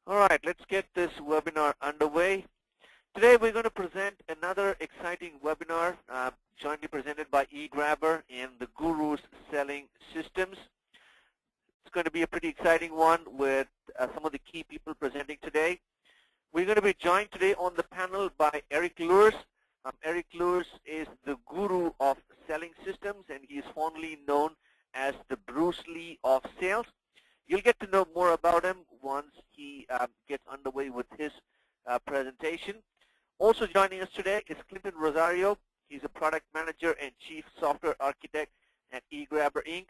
All right, let's get this webinar underway. Today we're going to present another exciting webinar jointly presented by eGrabber and the Gurus Selling Systems. It's going to be a pretty exciting one with some of the key people presenting today. We're going to be joined today on the panel by Erik Luhrs. Erik Luhrs is the guru of selling systems, and he is fondly known as the Bruce Lee of sales. You'll get to know more about him once he gets underway with his presentation. Also joining us today is Clinton Rosario. He's a product manager and chief software architect at eGrabber Inc.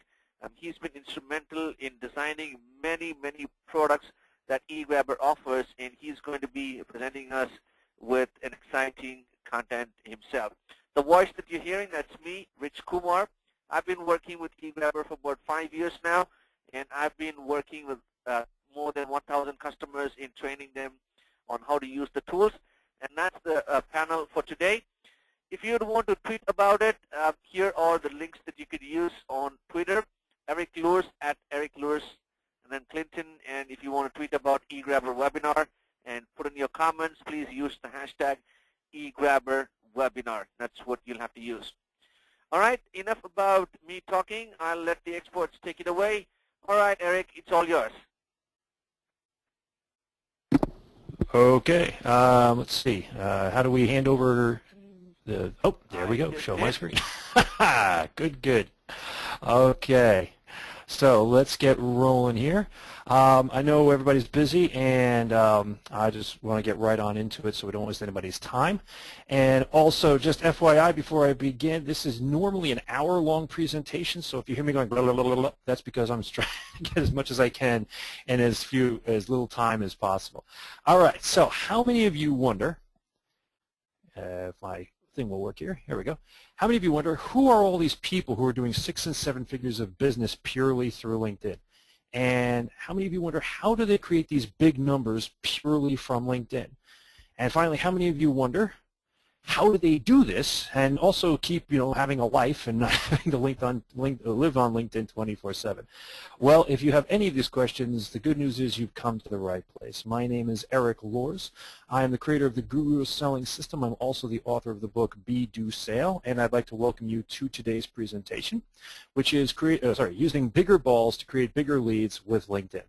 He's been instrumental in designing many products that eGrabber offers, and he's going to be presenting us with an exciting content himself. The voice that you're hearing, that's me, Rich Kumar. I've been working with eGrabber for about 5 years now, and I've been working with more than 1,000 customers in training them on how to use the tools. And that's the panel for today. If you want to tweet about it, here are the links that you could use on Twitter. Erik Luhrs at Erik Luhrs, and then Clinton. And if you want to tweet about eGrabber webinar and put in your comments, please use the hashtag eGrabber webinar. That's what you'll have to use. All right, enough about me talking. I'll let the experts take it away. All right, Erik, it's all yours. Okay, let's see. How do we hand over the, oh, there we go, show my screen. Good. Okay, so let's get rolling here. I know everybody's busy, and I just want to get right on into it so we don't waste anybody's time. And also, just FYI, before I begin, this is normally an hour-long presentation, so if you hear me going blah, blah, blah, blah, that's because I'm trying to get as much as I can in as little time as possible. All right, so how many of you wonder, if my thing will work here, we go. How many of you wonder, who are all these people who are doing 6 and 7 figures of business purely through LinkedIn? And how many of you wonder, how do they create these big numbers purely from LinkedIn? And finally, how many of you wonder, how do they do this and also keep, having a life and not having to live on LinkedIn 24/7? Well, if you have any of these questions, the good news is you've come to the right place. My name is Erik Luhrs. I am the creator of the Gurus Selling System. I'm also the author of the book Be, Do, Sale, and I'd like to welcome you to today's presentation, which is using bigger balls to create bigger leads with LinkedIn.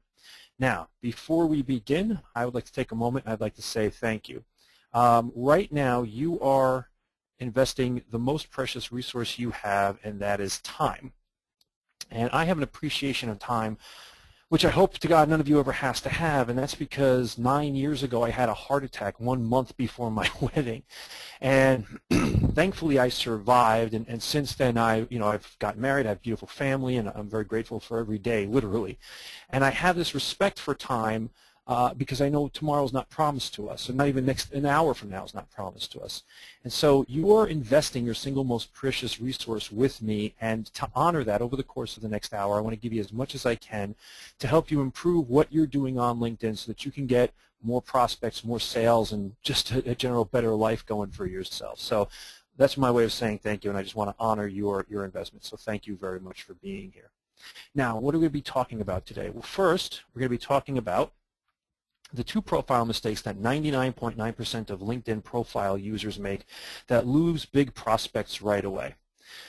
Now, before we begin, I would like to take a moment and I'd like to say thank you. Right now, you are investing the most precious resource you have, and that is time. And I have an appreciation of time, which I hope to God none of you ever has to have, and that's because 9 years ago I had a heart attack 1 month before my wedding. And thankfully I survived, and since then I've gotten married, I have a beautiful family, and I'm very grateful for every day, literally. And I have this respect for time because I know tomorrow's not promised to us, and not even an hour from now is not promised to us. And so you're investing your single most precious resource with me, and to honor that over the course of the next hour, I want to give you as much as I can to help you improve what you're doing on LinkedIn so that you can get more prospects, more sales, and just a general better life going for yourself. So that's my way of saying thank you, and I just want to honor your investment. So thank you very much for being here. Now, what are we going to be talking about today? Well, first, we're going to be talking about the 2 profile mistakes that 99.9% of LinkedIn profile users make that lose big prospects right away.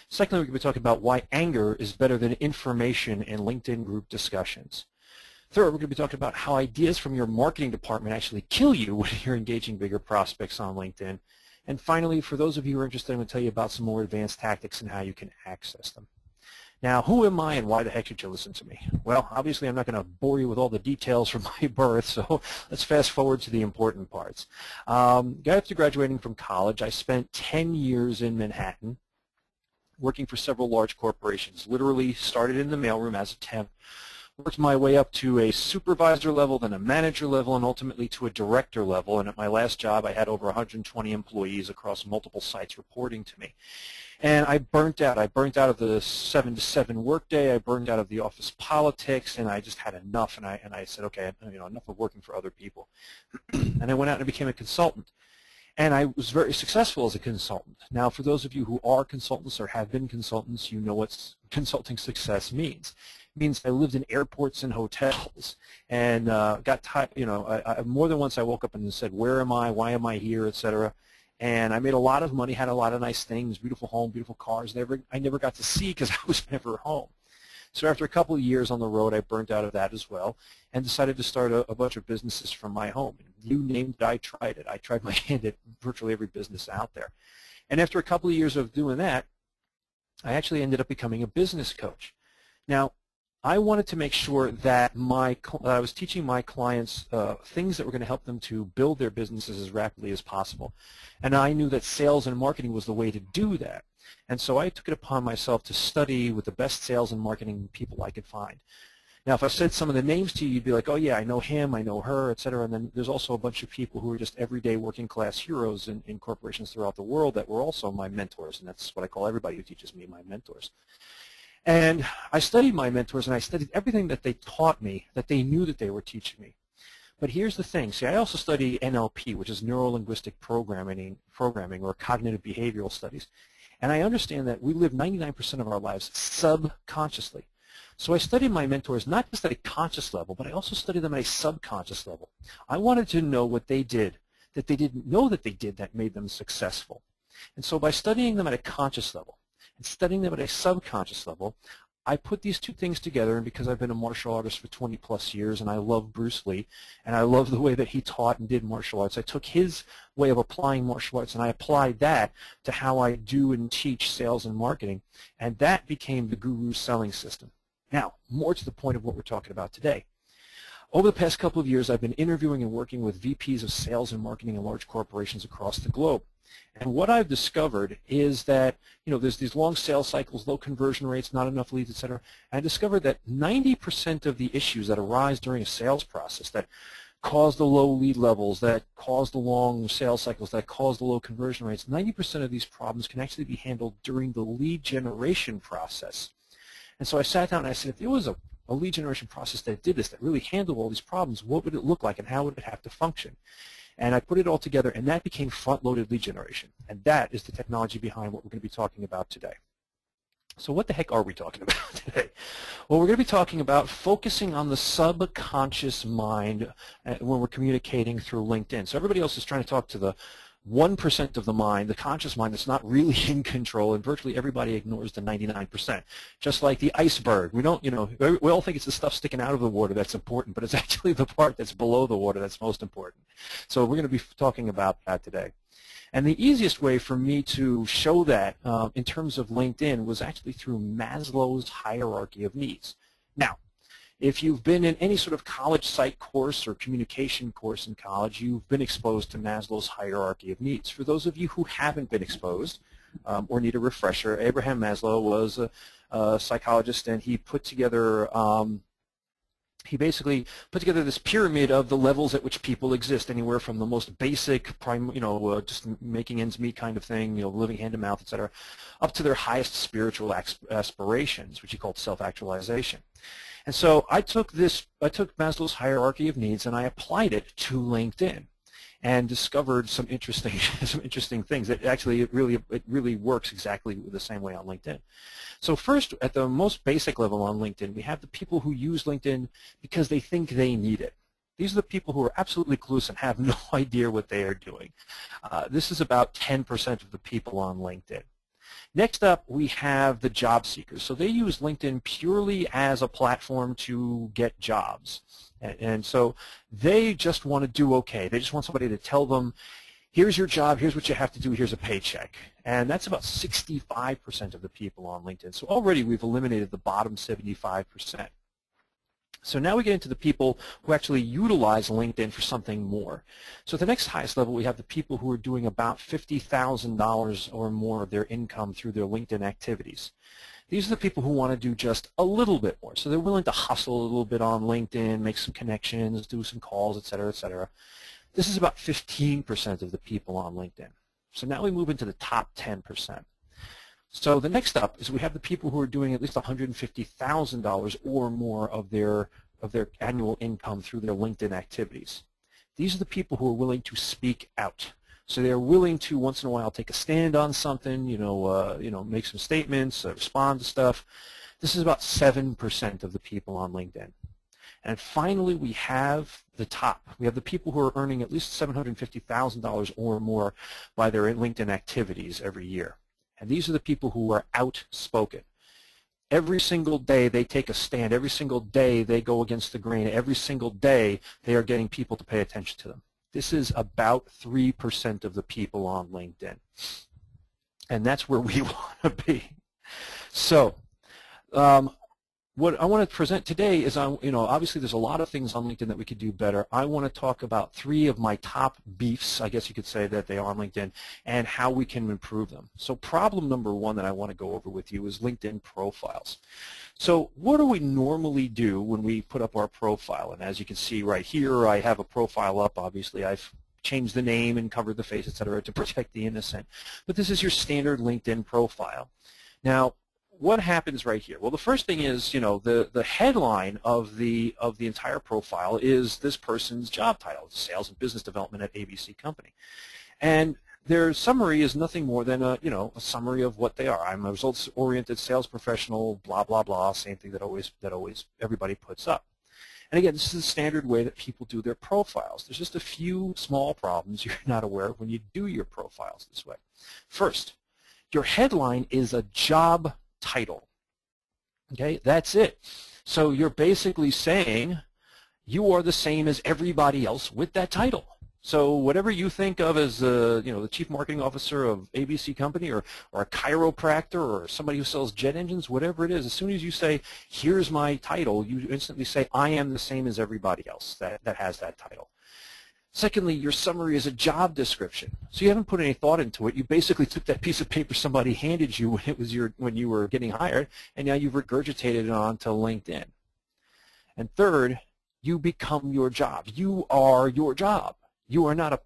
Secondly, we're going to be talking about why anger is better than information in LinkedIn group discussions. Third, we're going to be talking about how ideas from your marketing department actually kill you when you're engaging bigger prospects on LinkedIn. And finally, for those of you who are interested, I'm going to tell you about some more advanced tactics and how you can access them. Now, who am I and why the heck should you listen to me? Well, obviously I'm not going to bore you with all the details from my birth, so let's fast forward to the important parts. After graduating from college, I spent 10 years in Manhattan working for several large corporations. Literally started in the mailroom as a temp, worked my way up to a supervisor level, then a manager level, and ultimately to a director level. And at my last job, I had over 120 employees across multiple sites reporting to me. And I burnt out. I burnt out of the 7-to-7 workday. I burned out of the office politics, and I just had enough. And I said, okay, enough of working for other people. And I went out and became a consultant. And I was very successful as a consultant. Now, for those of you who are consultants or have been consultants, you know what consulting success means. It means I lived in airports and hotels, and got tired. You know, more than once I woke up and said, "Where am I? Why am I here?" etc. And I made a lot of money, had a lot of nice things, beautiful home, beautiful cars. I never got to see because I was never home. So after a couple of years on the road, I burnt out of that as well and decided to start a bunch of businesses from my home. You named it, I tried it. I tried my hand at virtually every business out there. And after a couple of years of doing that, I actually ended up becoming a business coach. Now, I wanted to make sure that I was teaching my clients things that were going to help them to build their businesses as rapidly as possible. And I knew that sales and marketing was the way to do that. And so I took it upon myself to study with the best sales and marketing people I could find. Now, if I said some of the names to you, you'd be like, oh, yeah, I know him, I know her, et cetera. And then there's also a bunch of people who are just everyday working class heroes in corporations throughout the world that were also my mentors. And that's what I call everybody who teaches me my mentors. And I studied my mentors, and I studied everything that they taught me, that they knew that they were teaching me. But here's the thing. See, I also study NLP, which is neuro-linguistic programming or cognitive behavioral studies. And I understand that we live 99% of our lives subconsciously. So I studied my mentors not just at a conscious level, but I also studied them at a subconscious level. I wanted to know what they did that they didn't know that they did that made them successful. And so by studying them at a conscious level and studying them at a subconscious level, I put these two things together, and because I've been a martial artist for 20 plus years and I love Bruce Lee and I love the way that he taught and did martial arts, I took his way of applying martial arts and I applied that to how I do and teach sales and marketing, and that became the Guru's selling system. Now, more to the point of what we're talking about today. Over the past couple of years, I've been interviewing and working with VPs of sales and marketing in large corporations across the globe. And what I've discovered is that, you know, there's these long sales cycles, low conversion rates, not enough leads, et cetera. And I discovered that 90% of the issues that arise during a sales process that cause the low lead levels, that cause the long sales cycles, that cause the low conversion rates, 90% of these problems can actually be handled during the lead generation process. And so I sat down and I said, if there was a lead generation process that did this, that really handled all these problems, what would it look like and how would it have to function? And I put it all together, and that became front-loaded lead generation. And that is the technology behind what we're going to be talking about today. So what the heck are we talking about today? Well, we're going to be talking about focusing on the subconscious mind when we're communicating through LinkedIn. So everybody else is trying to talk to the 1% of the mind, the conscious mind that's not really in control, and virtually everybody ignores the 99%. Just like the iceberg. We don't, you know, we all think it's the stuff sticking out of the water that's important, but it's actually the part that's below the water that's most important. So we're going to be talking about that today. And the easiest way for me to show that in terms of LinkedIn was actually through Maslow's hierarchy of needs. Now, if you've been in any sort of college psych course or communication course in college, you've been exposed to Maslow's hierarchy of needs. For those of you who haven't been exposed or need a refresher, Abraham Maslow was a psychologist, and he put together he basically put together this pyramid of the levels at which people exist, anywhere from the most basic, just making ends meet kind of thing, living hand to mouth, etc., up to their highest spiritual aspirations, which he called self-actualization. And so I took Maslow's hierarchy of needs and I applied it to LinkedIn, and discovered some interesting things. It really works exactly the same way on LinkedIn. So first, at the most basic level on LinkedIn, we have the people who use LinkedIn because they think they need it. These are the people who are absolutely clueless and have no idea what they are doing. This is about 10% of the people on LinkedIn. Next up, we have the job seekers. So they use LinkedIn purely as a platform to get jobs. And so they just want to do okay. They just want somebody to tell them, here's your job, here's what you have to do, here's a paycheck. And that's about 65% of the people on LinkedIn. So already we've eliminated the bottom 75%. So now we get into the people who actually utilize LinkedIn for something more. So at the next highest level, we have the people who are doing about $50,000 or more of their income through their LinkedIn activities. These are the people who want to do just a little bit more. So they're willing to hustle a little bit on LinkedIn, make some connections, do some calls, et cetera, et cetera. This is about 15% of the people on LinkedIn. So now we move into the top 10%. So the next up is we have the people who are doing at least $150,000 or more of their annual income through their LinkedIn activities. These are the people who are willing to speak out. So they're willing to once in a while take a stand on something, make some statements, respond to stuff. This is about 7% of the people on LinkedIn. And finally, we have the top. We have the people who are earning at least $750,000 or more by their LinkedIn activities every year. And these are the people who are outspoken. Every single day they take a stand. Every single day they go against the grain. Every single day they are getting people to pay attention to them. This is about 3% of the people on LinkedIn. And that's where we want to be. So what I want to present today is, obviously there's a lot of things on LinkedIn that we could do better. I want to talk about 3 of my top beefs, I guess you could say, that they are on LinkedIn, and how we can improve them. So problem number 1 that I want to go over with you is LinkedIn profiles. So what do we normally do when we put up our profile? And as you can see right here, I have a profile up. Obviously, I've changed the name and covered the face, etc., to protect the innocent. But this is your standard LinkedIn profile. Now, what happens right here? Well, the first thing is, the headline of the entire profile is this person's job title, Sales and Business Development at ABC Company. And their summary is nothing more than a summary of what they are. I'm a results-oriented sales professional, blah, blah, blah, same thing that always everybody puts up. And again, this is the standard way that people do their profiles. There's just a few small problems you're not aware of when you do your profiles this way. First, your headline is a job title. Okay, that's it. So you're basically saying you are the same as everybody else with that title. So whatever you think of as the chief marketing officer of ABC Company, or a chiropractor, or somebody who sells jet engines, whatever it is, as soon as you say, here's my title, you instantly say, I am the same as everybody else that has that title. Secondly, your summary is a job description. So you haven't put any thought into it. You basically took that piece of paper somebody handed you when you were getting hired, and now you've regurgitated it onto LinkedIn. And third, you become your job. You are your job. You're not a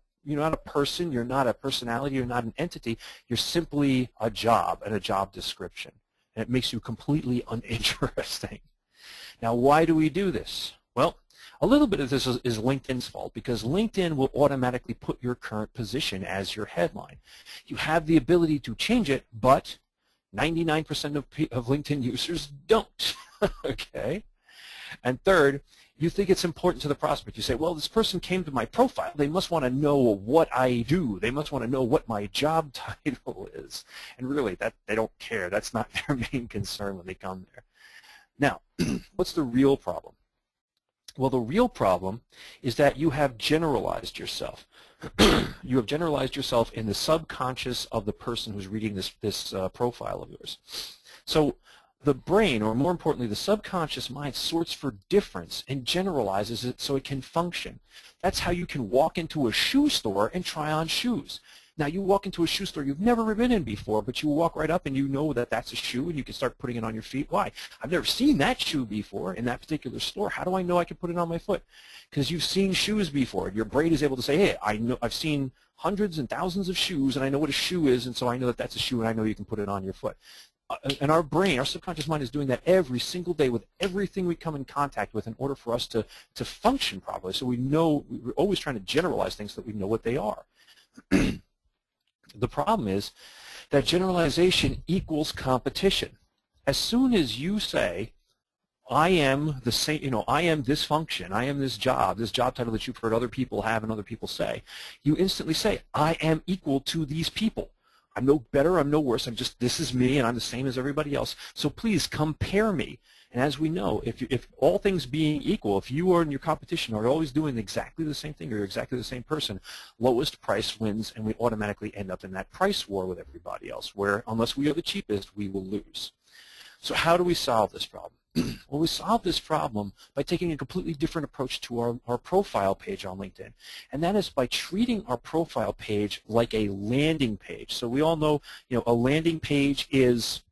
person. You're not a personality. You're not an entity. You're simply a job and a job description. And it makes you completely uninteresting. Now, why do we do this? Well, a little bit of this is LinkedIn's fault, because LinkedIn will automatically put your current position as your headline. You have the ability to change it, but 99% of LinkedIn users don't. Okay? And third, you think it's important to the prospect. You say, well, this person came to my profile. They must want to know what I do. They must want to know what my job title is. And really, they don't care. That's not their main concern when they come there. Now, what's the real problem? Well, the real problem is that you have generalized yourself. You have generalized yourself in the subconscious of the person who's reading this profile of yours. So the brain, or more importantly, the subconscious mind, sorts for difference and generalizes it so it can function. That's how you can walk into a shoe store and try on shoes. Now, you walk into a shoe store you've never been in before, but you walk right up and you know that that's a shoe, and you can start putting it on your feet. Why? I've never seen that shoe before in that particular store. How do I know I can put it on my foot? Because you've seen shoes before. Your brain is able to say, hey, I've seen hundreds and thousands of shoes, and I know what a shoe is, and so I know that that's a shoe, and I know you can put it on your foot. And our brain, our subconscious mind, is doing that every single day with everything we come in contact with in order for us to function properly. So we know, we're always trying to generalize things so that we know what they are. The problem is that generalization equals competition. As soon as you say, I am the same, I am this function, I am this job title that you've heard other people have and other people say, you instantly say, I am equal to these people. I'm no better, I'm no worse, this is me, and I'm the same as everybody else. So please compare me. And as we know, if all things being equal, if you and your competition are always doing exactly the same thing, or you're exactly the same person, lowest price wins, and we automatically end up in that price war with everybody else, where unless we are the cheapest, we will lose. So how do we solve this problem? Well, we solve this problem by taking a completely different approach to our profile page on LinkedIn, and that is by treating our profile page like a landing page. So we all know, a landing page is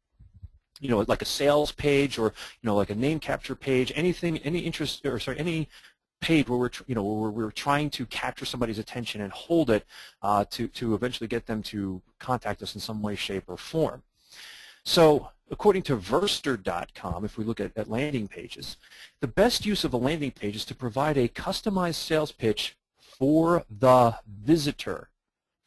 like a sales page, or like a name capture page, any page where we're trying to capture somebody's attention and hold it to eventually get them to contact us in some way, shape, or form. So according to Verster.com, if we look at landing pages, the best use of a landing page is to provide a customized sales pitch for the visitor.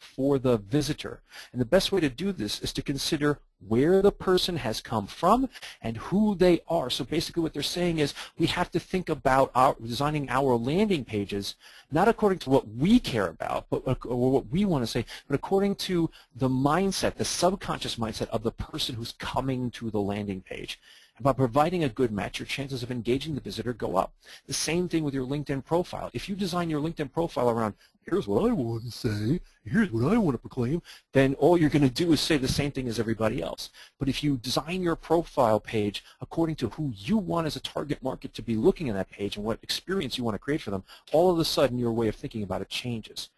for the visitor. And the best way to do this is to consider where the person has come from and who they are. So basically what they're saying is we have to think about designing our landing pages not according to what we care about or what we want to say, but according to the mindset, the subconscious mindset of the person who's coming to the landing page. And by providing a good match, your chances of engaging the visitor go up. The same thing with your LinkedIn profile. If you design your LinkedIn profile around, here's what I want to say, here's what I want to proclaim, then all you're going to do is say the same thing as everybody else. But if you design your profile page according to who you want as a target market to be looking at that page and what experience you want to create for them, all of a sudden your way of thinking about it changes.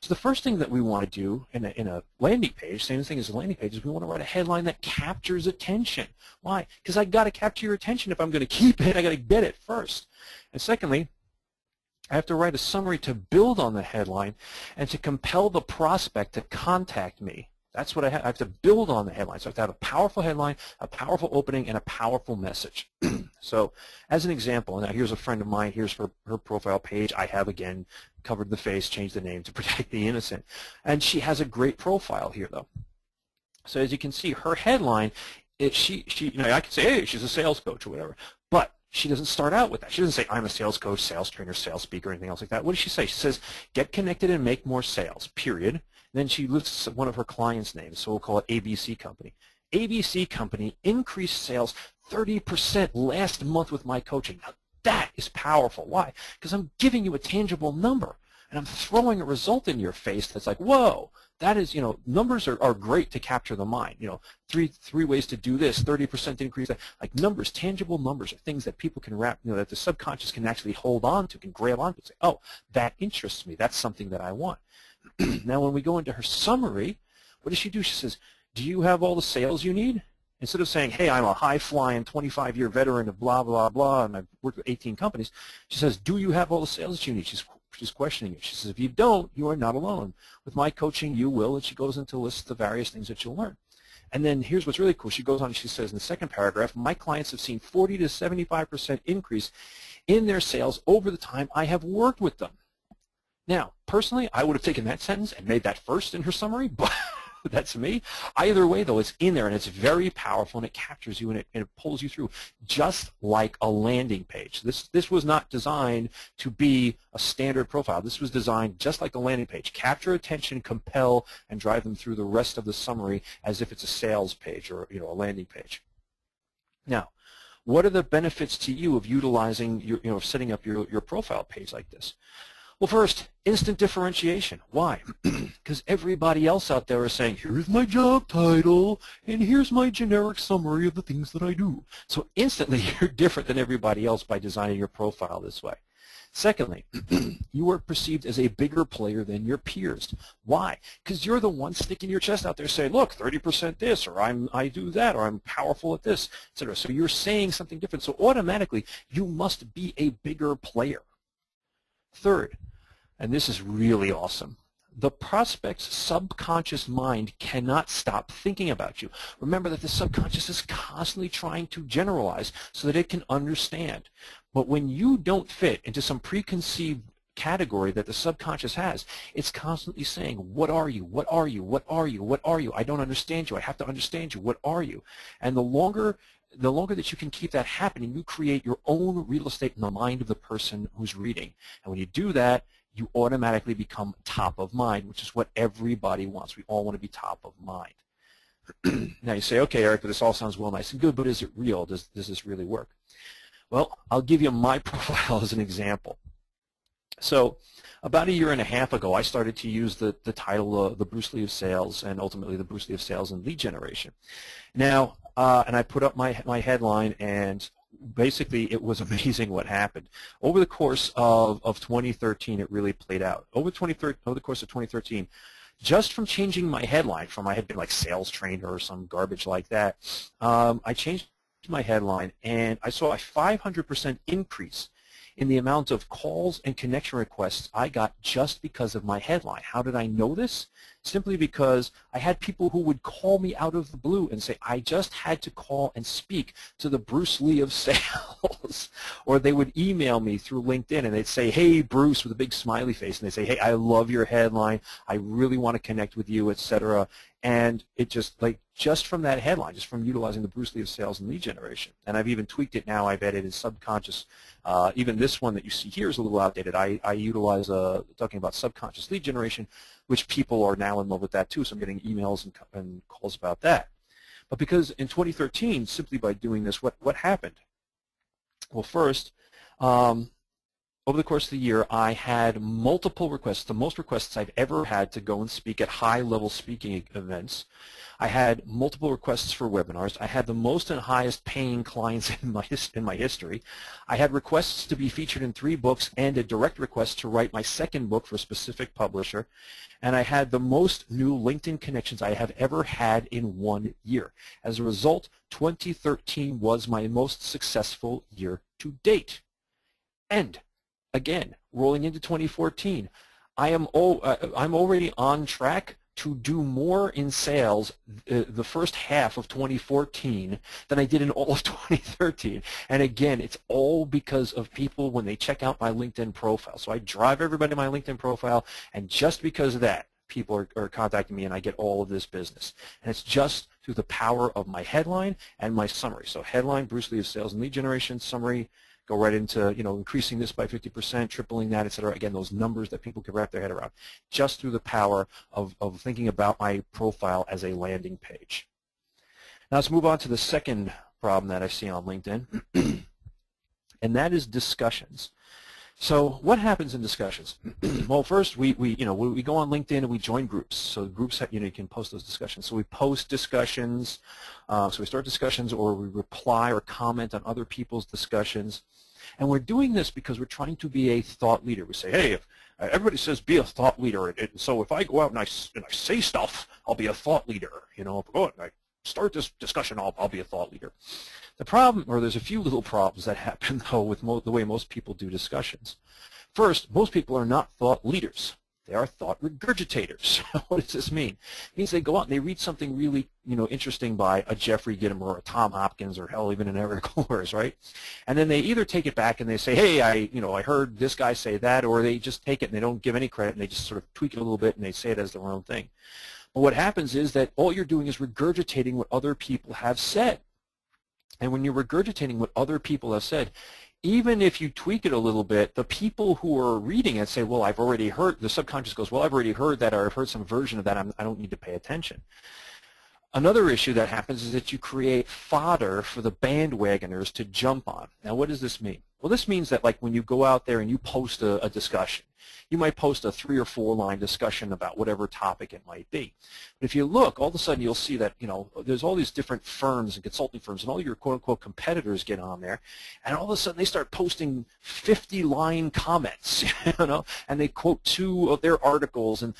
So the first thing that we want to do in a landing page, same thing as a landing page, is we want to write a headline that captures attention. Why? Because I got to capture your attention. If I'm going to keep it, I got to get it first. And secondly, I have to write a summary to build on the headline and to compel the prospect to contact me. That's what I have to build on the headline. So I have to have a powerful headline, a powerful opening, and a powerful message. So as an example, now here's a friend of mine. Here's her profile page. I have, again, covered the face, changed the name to protect the innocent. And she has a great profile here, though. So as you can see, her headline, I could say, hey, she's a sales coach or whatever. But she doesn't start out with that. She doesn't say, I'm a sales coach, sales trainer, sales speaker, or anything else like that. What does she say? She says, get connected and make more sales, period. Then she lists one of her clients' names, so we'll call it ABC Company. ABC Company increased sales 30% last month with my coaching. Now that is powerful. Why? Because I'm giving you a tangible number, and I'm throwing a result in your face that's like, whoa, that is, numbers are great to capture the mind. Three ways to do this, 30% increase. Like numbers, tangible numbers are things that people can wrap, that the subconscious can actually hold on to, can grab onto and say, oh, that interests me. That's something that I want. Now, when we go into her summary, what does she do? She says, do you have all the sales you need? Instead of saying, hey, I'm a high-flying 25-year veteran of blah, blah, blah, and I've worked with 18 companies, she says, do you have all the sales that you need? She's questioning it. She says, if you don't, you are not alone. With my coaching, you will, and she goes into a list of the various things that you'll learn. And then here's what's really cool. She goes on and she says in the second paragraph, my clients have seen 40 to 75% increase in their sales over the time I have worked with them. Now, personally, I would have taken that sentence and made that first in her summary, but that's me. Either way, though, it's in there, and it's very powerful, and it captures you, and it pulls you through, just like a landing page. This was not designed to be a standard profile. This was designed just like a landing page. Capture attention, compel, and drive them through the rest of the summary as if it's a sales page or a landing page. Now, what are the benefits to you of utilizing your, setting up your profile page like this? Well, first, instant differentiation. Why? Because everybody else out there is saying, here's my job title, and here's my generic summary of the things that I do. So instantly, you're different than everybody else by designing your profile this way. Secondly, you are perceived as a bigger player than your peers. Why? Because you're the one sticking your chest out there saying, look, 30% this, or I do that, or I'm powerful at this, etc. So you're saying something different. So automatically, you must be a bigger player. Third, and this is really awesome, the prospect's subconscious mind cannot stop thinking about you. Remember that the subconscious is constantly trying to generalize so that it can understand. But when you don't fit into some preconceived category that the subconscious has, it's constantly saying, what are you? What are you? What are you? What are you? I don't understand you. I have to understand you. What are you? And the longer that you can keep that happening, you create your own real estate in the mind of the person who's reading. And when you do that, you automatically become top of mind, which is what everybody wants. We all want to be top of mind. Now you say, okay, Eric, but this all sounds well, nice and good, but is it real? Does this really work? Well, I'll give you my profile as an example. So about 1.5 years ago, I started to use the title, the Bruce Lee of Sales, and ultimately the Bruce Lee of Sales and Lead Generation. Now, and I put up my headline, and basically it was amazing what happened. Over the course of 2013, it really played out. Over the course of 2013, just from changing my headline from I had been like sales trainer or some garbage like that, I changed my headline, and I saw a 500% increase in the amount of calls and connection requests I got just because of my headline. How did I know this? simply because I had people who would call me out of the blue and say, I just had to call and speak to the Bruce Lee of sales. Or they would email me through LinkedIn and they'd say, hey, Bruce, with a big smiley face, and they'd say, hey, I love your headline, I really want to connect with you, etc. And it just from that headline, just from utilizing the Bruce Lee of sales and lead generation. And I've even tweaked it now. I've added subconscious. Even this one that you see here is a little outdated. I utilize talking about subconscious lead generation, which people are now in love with that too. So I'm getting emails and calls about that. But because in 2013, simply by doing this, what happened? Well, first, over the course of the year, I had multiple requests, the most requests I've ever had to go and speak at high-level speaking events. I had multiple requests for webinars. I had the most and highest paying clients in my history. I had requests to be featured in 3 books and a direct request to write my second book for a specific publisher. And I had the most new LinkedIn connections I have ever had in 1 year. As a result, 2013 was my most successful year to date. And again, rolling into 2014, I'm already on track to do more in sales the first half of 2014 than I did in all of 2013. And again, it's all because of people when they check out my LinkedIn profile. So I drive everybody to my LinkedIn profile, and just because of that, people are contacting me and I get all of this business. And it's just through the power of my headline and my summary. So headline, Bruce Lee of sales and lead generation, summary, go right into, increasing this by 50%, tripling that, et cetera. Again, those numbers that people can wrap their head around, just through the power of thinking about my profile as a landing page. Now let's move on to the second problem that I see on LinkedIn, and that is discussions. So what happens in discussions? Well, first we go on LinkedIn and we join groups. So groups, you can post those discussions. So we post discussions. So we start discussions, or we reply or comment on other people's discussions. And we're doing this because we're trying to be a thought leader. We say, hey, if everybody says be a thought leader, and so if I go out and I say stuff, I'll be a thought leader. If I go out and I start this discussion, I'll be a thought leader. The problem, or there's a few little problems that happen, though, with the way most people do discussions. First, most people are not thought leaders. They are thought regurgitators. What does this mean? It means they go out and they read something really, interesting by a Jeffrey Gitomer or a Tom Hopkins, or hell, even an Erik Luhrs, right? And then they either take it back and they say, hey, I heard this guy say that, or they just take it and they don't give any credit and they just sort of tweak it a little bit and they say it as their own thing. But what happens is that all you're doing is regurgitating what other people have said. And when you're regurgitating what other people have said, even if you tweak it a little bit, the people who are reading it say, well, I've already heard, the subconscious goes, well, I've already heard that, or I've heard some version of that, I don't need to pay attention. Another issue that happens is that you create fodder for the bandwagoners to jump on. Now, what does this mean? Well, this means that, like, when you go out there and you post a discussion, you might post a 3 or 4 line discussion about whatever topic it might be. But if you look, all of a sudden you'll see that, there's all these different firms and consulting firms, and all your quote-unquote competitors get on there, and all of a sudden they start posting 50-line comments, and they quote 2 of their articles and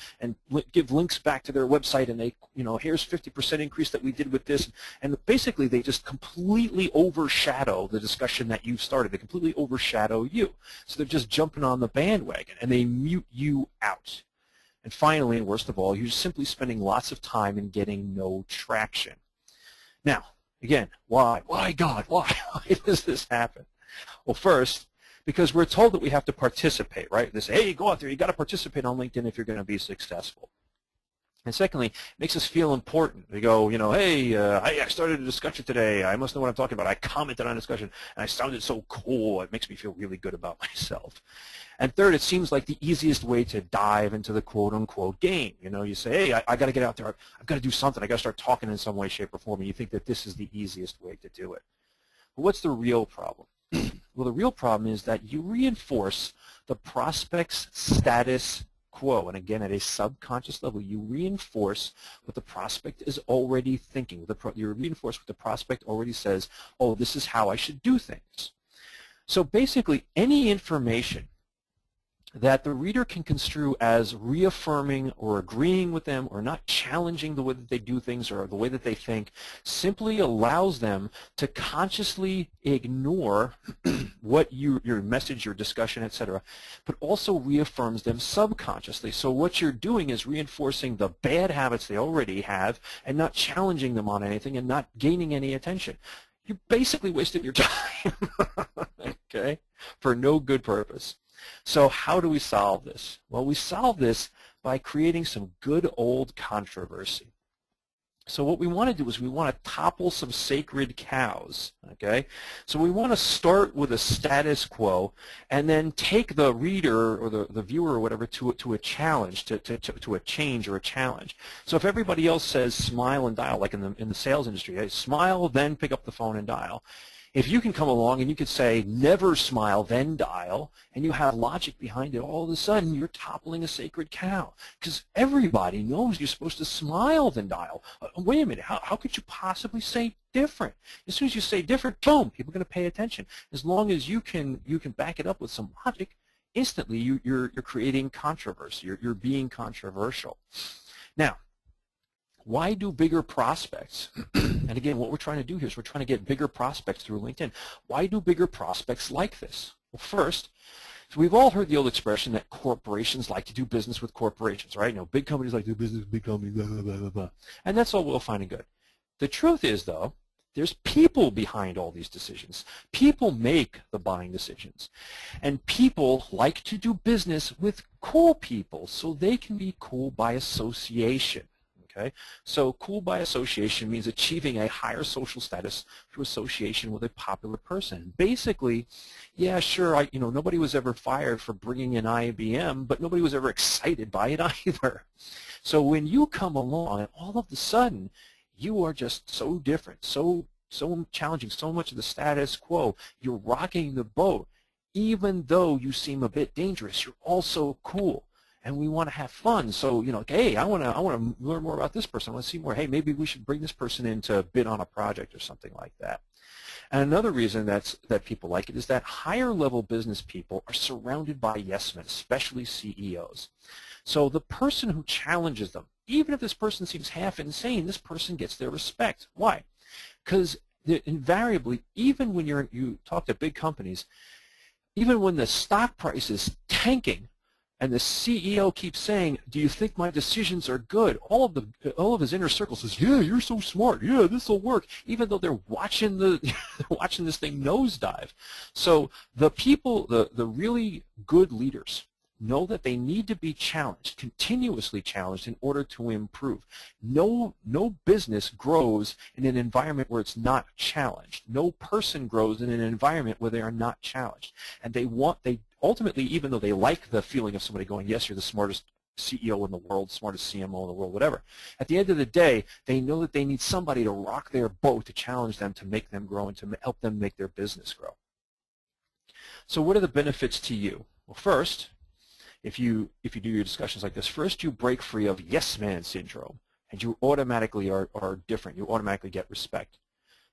give links back to their website, and they, here's 50% increase that we did with this, and basically they just completely overshadow the discussion that you've started. They completely overshadow you. So they're just jumping on the bandwagon, and they mute you out. And finally, and worst of all, you're simply spending lots of time and getting no traction. Now, again, why? Why, God? Why? Why does this happen? Well, first, because we're told that we have to participate, right? They say, hey, go out there, you got to participate on LinkedIn if you're going to be successful. And secondly, it makes us feel important. We go, hey, I started a discussion today. I must know what I'm talking about. I commented on a discussion, and I sounded so cool. It makes me feel really good about myself. And third, it seems like the easiest way to dive into the quote-unquote game. You say, hey, I got to get out there. I've got to do something. I've got to start talking in some way, shape, or form. And you think that this is the easiest way to do it. But what's the real problem? Well, the real problem is that you reinforce the prospect's status quo. And again, at a subconscious level, you reinforce what the prospect is already thinking. You reinforce what the prospect already says, oh, this is how I should do things. So basically, any information that the reader can construe as reaffirming or agreeing with them or not challenging the way that they do things or the way that they think, simply allows them to consciously ignore what your message, your discussion, etc., but also reaffirms them subconsciously. So what you're doing is reinforcing the bad habits they already have and not challenging them on anything and not gaining any attention. You basically wasted your time, okay, for no good purpose. So how do we solve this? Well, we solve this by creating some good old controversy. So what we want to do is we want to topple some sacred cows, okay? So we want to start with a status quo and then take the reader or the viewer or whatever to a challenge, to a change or a challenge. So if everybody else says smile and dial, like in the sales industry, hey, smile, then pick up the phone and dial. If you can come along and you could say never smile, then dial, and you have logic behind it, all of a sudden you're toppling a sacred cow because everybody knows you're supposed to smile then dial. Wait a minute, how could you possibly say different? As soon as you say different, boom, people are going to pay attention. As long as you can back it up with some logic, instantly you're creating controversy. You're being controversial. Now, why do bigger prospects, and again, what we're trying to do here is we're trying to get bigger prospects through LinkedIn. Why do bigger prospects like this? Well, first, so we've all heard the old expression that corporations like to do business with corporations, right? You know, big companies like to do business with big companies, blah, blah, blah, blah, blah. And that's all well, fine and good. The truth is, though, there's people behind all these decisions. People make the buying decisions. And people like to do business with cool people so they can be cool by association. Okay, so cool by association means achieving a higher social status through association with a popular person. Basically, yeah, sure, nobody was ever fired for bringing in IBM, but nobody was ever excited by it either. So when you come along, all of a sudden, you are just so different, so challenging, so much of the status quo. You're rocking the boat. Even though you seem a bit dangerous, you're also cool. And we want to have fun. So, like, hey, I want to learn more about this person. I want to see more. Hey, maybe we should bring this person in to bid on a project or something like that. And another reason that people like it is that higher level business people are surrounded by yes men, especially CEOs. So the person who challenges them, even if this person seems half insane, this person gets their respect. Why? Because invariably, even when you talk to big companies, even when the stock price is tanking, and the CEO keeps saying, do you think my decisions are good? All of his inner circle says, yeah, you're so smart. Yeah, this will work. Even though they're watching watching this thing nosedive. So the people, the really good leaders know that they need to be challenged, continuously challenged in order to improve. No business grows in an environment where it's not challenged. No person grows in an environment where they are not challenged. And they ultimately, even though they like the feeling of somebody going, yes, you're the smartest CEO in the world, smartest CMO in the world, whatever, at the end of the day, they know that they need somebody to rock their boat, to challenge them, to make them grow, and to help them make their business grow. So what are the benefits to you? Well, first, if you do your discussions like this, first you break free of yes man syndrome, and you automatically are different. You automatically get respect.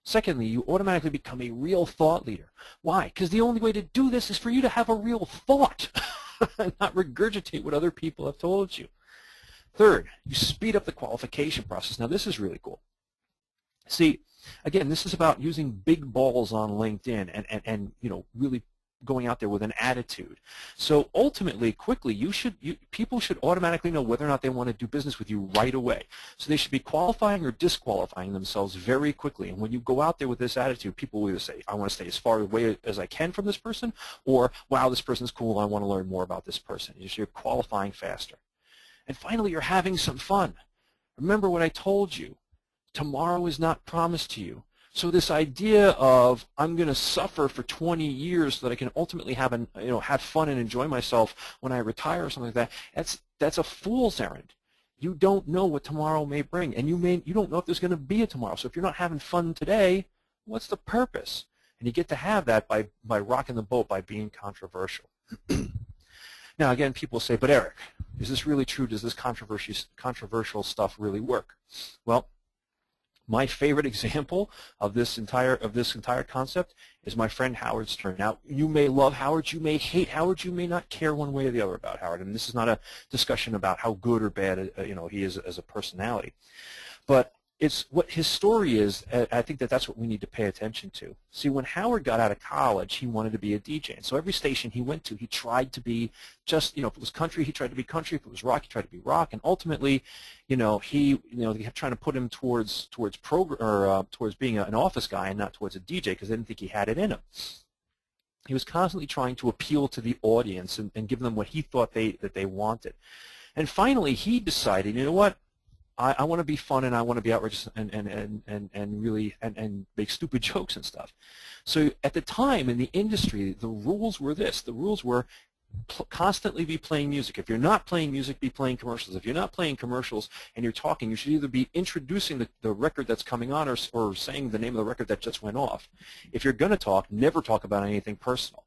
Secondly, you automatically become a real thought leader. Why? Because the only way to do this is for you to have a real thought and not regurgitate what other people have told you. Third, you speed up the qualification process. Now, this is really cool. See, again, this is about using big balls on LinkedIn and really going out there with an attitude. So ultimately, quickly, people should automatically know whether or not they want to do business with you right away. So they should be qualifying or disqualifying themselves very quickly. And when you go out there with this attitude, people will either say, I want to stay as far away as I can from this person, or, wow, this person's cool, I want to learn more about this person. You're qualifying faster. And finally, you're having some fun. Remember what I told you. Tomorrow is not promised to you. So this idea of I'm going to suffer for 20 years so that I can ultimately have fun and enjoy myself when I retire or something like that, that's a fool's errand. You don't know what tomorrow may bring, and you don't know if there's going to be a tomorrow. So if you're not having fun today, what's the purpose? And you get to have that by rocking the boat, by being controversial. Now again, people say, but Erik, is this really true? Does this controversial stuff really work? Well, My favorite example of this entire concept is my friend Howard Stern. Now, you may love Howard, you may hate Howard, you may not care one way or the other about Howard. And this is not a discussion about how good or bad he is as a personality, but it's what his story is. I think that's what we need to pay attention to. See, when Howard got out of college, he wanted to be a DJ. And so every station he went to, he tried to be just, if it was country, he tried to be country. If it was rock, he tried to be rock. And ultimately, they kept trying to put him towards being an office guy and not towards a DJ because they didn't think he had it in him. He was constantly trying to appeal to the audience and give them what he thought that they wanted. And finally, he decided, you know what? I want to be fun and I want to be outrageous and really make stupid jokes and stuff. So at the time in the industry, the rules were this. The rules were constantly be playing music. If you're not playing music, be playing commercials. If you're not playing commercials and you're talking, you should either be introducing the record that's coming on or saying the name of the record that just went off. If you're going to talk, never talk about anything personal.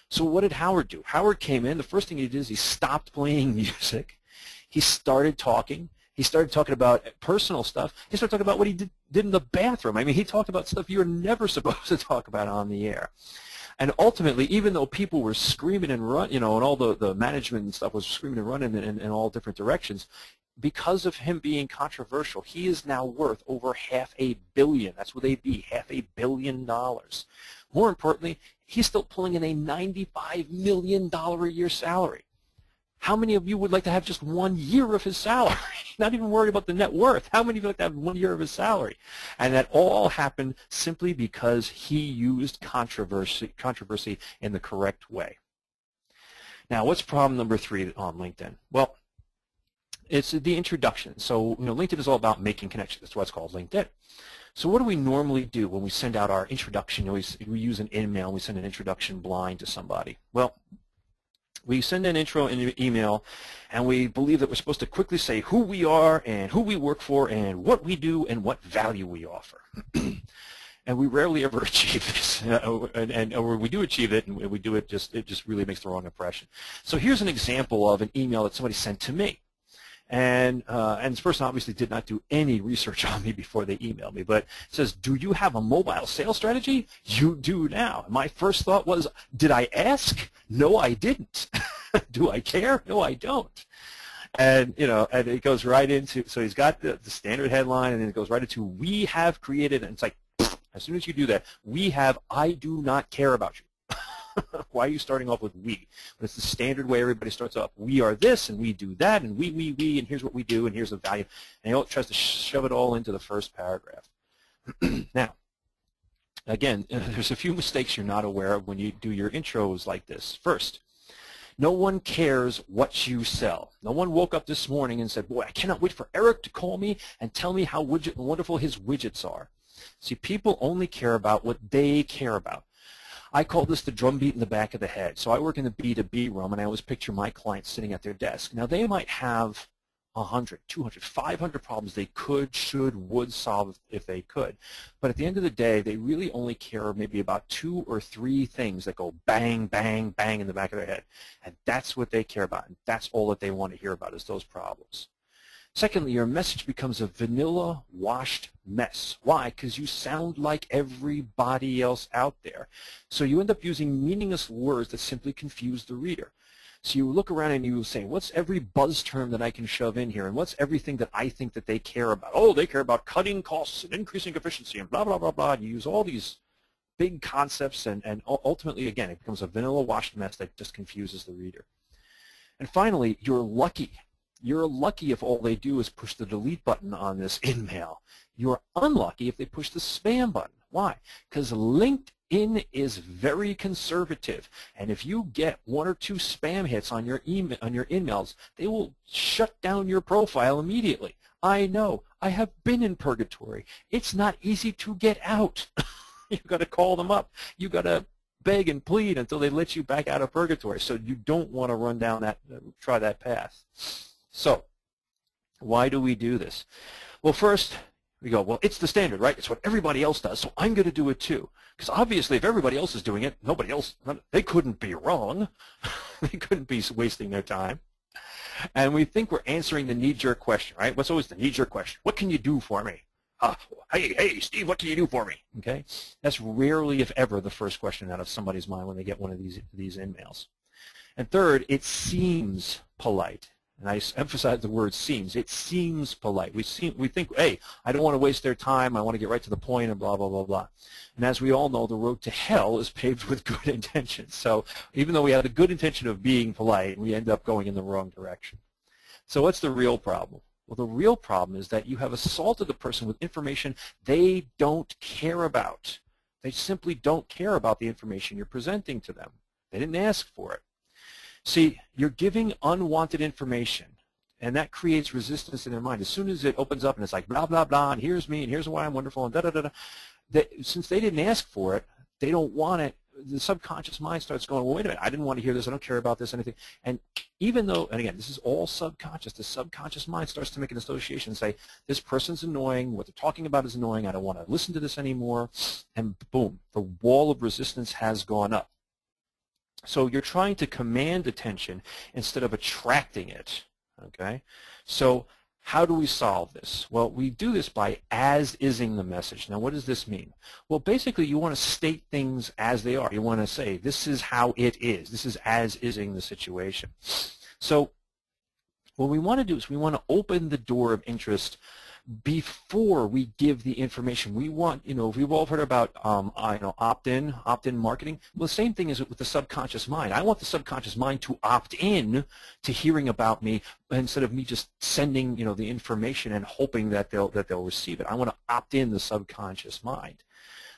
So what did Howard do? Howard came in. The first thing he did is he stopped playing music. He started talking. He started talking about personal stuff. He started talking about what he did in the bathroom. I mean, he talked about stuff you're never supposed to talk about on the air. And ultimately, even though people were screaming and run, and all the management and stuff was screaming and running in all different directions, because of him being controversial, he is now worth over $500 million. That's what they'd be, $500 million. More importantly, he's still pulling in a $95 million a year salary. How many of you would like to have just 1 year of his salary? Not even worried about the net worth. How many of you would like to have 1 year of his salary? And that all happened simply because he used controversy in the correct way. Now, what's problem number 3 on LinkedIn? Well, it's the introduction. So, LinkedIn is all about making connections. That's why it's called LinkedIn. So what do we normally do when we send out our introduction? We use an email. We send an introduction blind to somebody. Well, we send an intro in an email, and we believe that we're supposed to quickly say who we are and who we work for and what we do and what value we offer. And we rarely ever achieve this. Or we do achieve it, and we do it just really makes the wrong impression. So here's an example of an email that somebody sent to me. And this person obviously did not do any research on me before they emailed me, but it says, do you have a mobile sales strategy? You do now. My first thought was, did I ask? No, I didn't. Do I care? No, I don't. And, and it goes right into, so he's got the standard headline, and then it goes right into, we have created, and it's like, as soon as you do that, I do not care about you. Why are you starting off with we? But it's the standard way everybody starts off. We are this, and we do that, and we, and here's what we do, and here's the value. And he tries to shove it all into the first paragraph. Now, again, there's a few mistakes you're not aware of when you do your intros like this. First, no one cares what you sell. No one woke up this morning and said, boy, I cannot wait for Erik to call me and tell me how wonderful his widgets are. See, people only care about what they care about. I call this the drumbeat in the back of the head. So I work in the B2B realm, and I always picture my clients sitting at their desk. Now, they might have 100, 200, 500 problems they could, should, would solve if they could. But at the end of the day, they really only care maybe about 2 or 3 things that go bang, bang, bang in the back of their head. And that's what they care about, and that's all that they want to hear about is those problems. Secondly, your message becomes a vanilla washed mess. Why? Because you sound like everybody else out there. So you end up using meaningless words that simply confuse the reader. So you look around and you say, what's every buzz term that I can shove in here? And what's everything that I think that they care about? Oh, they care about cutting costs and increasing efficiency and blah, blah, blah, blah. And you use all these big concepts, and ultimately, again, it becomes a vanilla washed mess that just confuses the reader. And finally, you're lucky. You're lucky if all they do is push the delete button on this email. You're unlucky if they push the spam button. Why? Because LinkedIn is very conservative, and if you get 1 or 2 spam hits on your emails, they will shut down your profile immediately. I know. I have been in purgatory. It's not easy to get out. You've got to call them up. You've got to beg and plead until they let you back out of purgatory. So you don't want to run down try that path. So why do we do this? Well, first, we go, well, it's the standard, right? It's what everybody else does, so I'm going to do it too. Because obviously, if everybody else is doing it, nobody else, they couldn't be wrong. They couldn't be wasting their time. And we think we're answering the knee-jerk question, right? What's always the knee-jerk question? What can you do for me? Hey, Steve, what can you do for me? Okay, that's rarely, if ever, the first question out of somebody's mind when they get one of these emails. And third, it seems polite. And I emphasize the word seems. It seems polite. We think, hey, I don't want to waste their time. I want to get right to the point and blah, blah, blah, blah. And as we all know, the road to hell is paved with good intentions. So even though we have the good intention of being polite, we end up going in the wrong direction. So what's the real problem? Well, the real problem is that you have assaulted the person with information they don't care about. They simply don't care about the information you're presenting to them. They didn't ask for it. See, you're giving unwanted information, and that creates resistance in their mind. As soon as it opens up and it's like blah, blah, blah, and here's me, and here's why I'm wonderful, and da-da-da-da, since they didn't ask for it, they don't want it, the subconscious mind starts going, well, wait a minute, I didn't want to hear this, I don't care about this, anything. And even though, and again, this is all subconscious, the subconscious mind starts to make an association and say, this person's annoying, what they're talking about is annoying, I don't want to listen to this anymore, and boom, the wall of resistance has gone up. So you're trying to command attention instead of attracting it, okay? So how do we solve this? Well, we do this by as-ising the message. Now, what does this mean? Well, basically, you want to state things as they are. You want to say, this is how it is. This is as-ising the situation. So what we want to do is we want to open the door of interest before we give the information. We want, we've all heard about, opt-in marketing. Well, the same thing is with the subconscious mind. I want the subconscious mind to opt in to hearing about me instead of me just sending, the information and hoping that they'll receive it. I want to opt in the subconscious mind.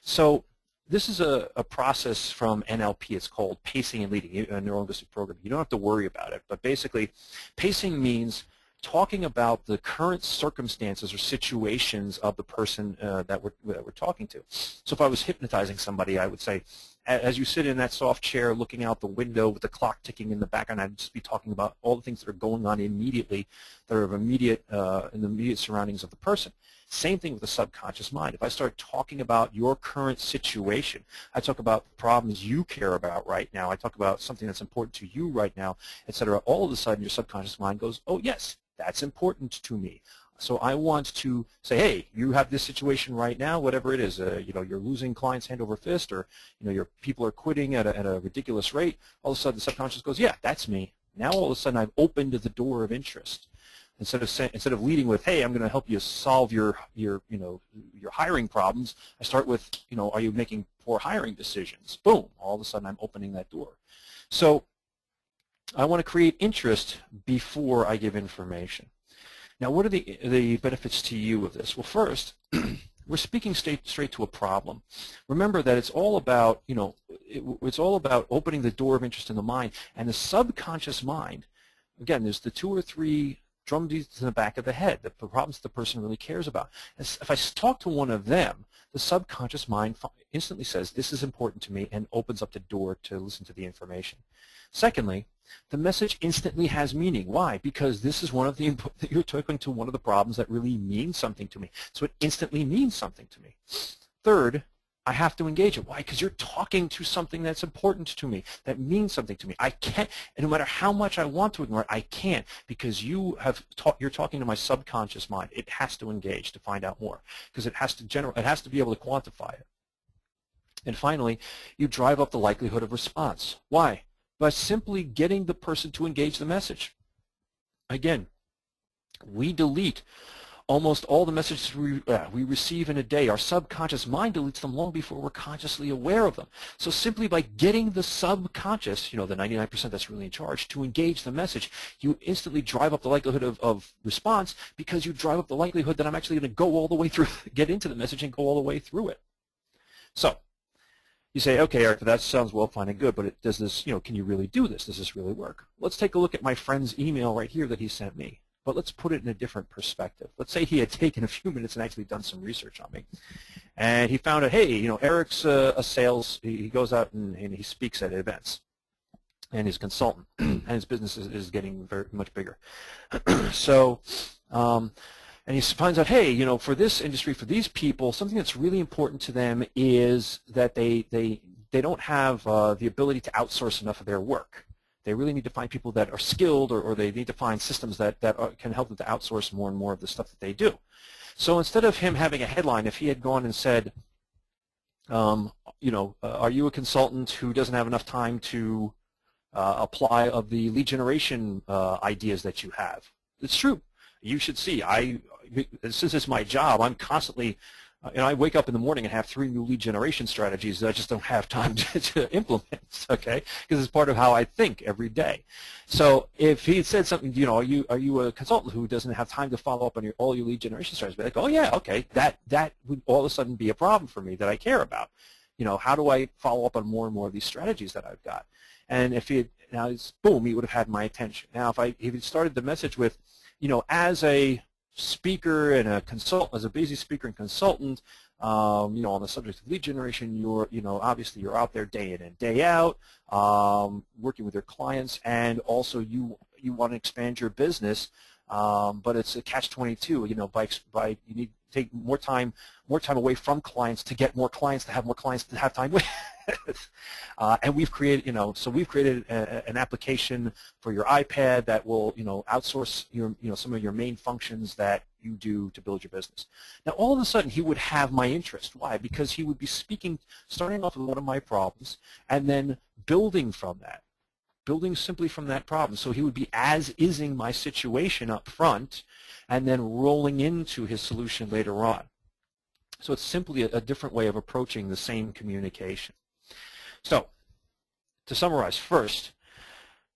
So this is a process from NLP. It's called pacing and leading, a neuro-linguistic program. You don't have to worry about it, but basically, pacing means talking about the current circumstances or situations of the person that we're talking to. So if I was hypnotizing somebody, I would say, as you sit in that soft chair looking out the window with the clock ticking in the background, I'd just be talking about all the things that are going on immediately, that are of in the immediate surroundings of the person. Same thing with the subconscious mind. If I start talking about your current situation, I talk about the problems you care about right now, I talk about something that's important to you right now, etc., all of a sudden your subconscious mind goes, oh yes, that's important to me. So I want to say, hey, you have this situation right now, whatever it is, you're losing clients hand over fist, or your people are quitting at a ridiculous rate. All of a sudden the subconscious goes, yeah, that's me. Now all of a sudden I've opened the door of interest. Instead of leading with, hey, I'm going to help you solve your hiring problems, I start with, are you making poor hiring decisions? Boom, all of a sudden I'm opening that door. So I want to create interest before I give information. Now, what are the benefits to you of this? Well, first, we're speaking straight to a problem. Remember that it's all about, it's all about opening the door of interest in the mind, and the subconscious mind. Again, there's the 2 or 3 drum beats in the back of the head, the problems the person really cares about. If I talk to one of them, the subconscious mind instantly says, this is important to me, and opens up the door to listen to the information. Secondly, the message instantly has meaning. Why? Because this is one of the you're talking to one of the problems that really means something to me. So it instantly means something to me. Third, I have to engage it. Why? Because you're talking to something that's important to me, that means something to me. I can't, and no matter how much I want to ignore it, I can't, because you're talking to my subconscious mind. It has to engage to find out more, because it has to be able to quantify it. And finally, you drive up the likelihood of response. Why? By simply getting the person to engage the message. Again, we delete almost all the messages we receive in a day. Our subconscious mind deletes them long before we're consciously aware of them. So simply by getting the subconscious, the 99% that's really in charge, to engage the message, you instantly drive up the likelihood of response, because you drive up the likelihood that I'm actually going to go all the way through, get into the message and go all the way through it. So you say, okay, Eric, that sounds well, fine and good, but does this, can you really do this? Does this really work? Let's take a look at my friend's email right here that he sent me. But let's put it in a different perspective. Let's say he had taken a few minutes and actually done some research on me. And he found out, hey, Eric's a sales, he goes out and he speaks at events. And he's a consultant, and his business is getting very much bigger. So, and he finds out, hey, for this industry, for these people, something that's really important to them is that they don't have the ability to outsource enough of their work. They really need to find people that are skilled, or they need to find systems that can help them to outsource more and more of the stuff that they do. So instead of him having a headline, if he had gone and said, are you a consultant who doesn't have enough time to apply of the lead generation ideas that you have? It's true. You should see. Since it's my job, I'm constantly, I wake up in the morning and have 3 new lead generation strategies that I just don't have time to implement. Okay, because it's part of how I think every day. So if he had said something, are you a consultant who doesn't have time to follow up on all your lead generation strategies? I'd be like, oh yeah, okay, that would all of a sudden be a problem for me that I care about. How do I follow up on more and more of these strategies that I've got? And if boom, he would have had my attention. Now, if he started the message with, as a speaker and a consultant, as a busy speaker and consultant, on the subject of lead generation, obviously you're out there day in and day out, working with your clients, and also you want to expand your business, but it's a catch-22. By you need to take more time away from clients to get more clients to have more clients to have time with. And we've created, an application for your iPad that will, outsource your, some of your main functions that you do to build your business. Now, all of a sudden, he would have my interest. Why? Because he would be starting off with one of my problems, and then building from that, building simply from that problem. So he would be as-ising my situation up front, and then rolling into his solution later on. So it's simply a different way of approaching the same communication. So, to summarize, first,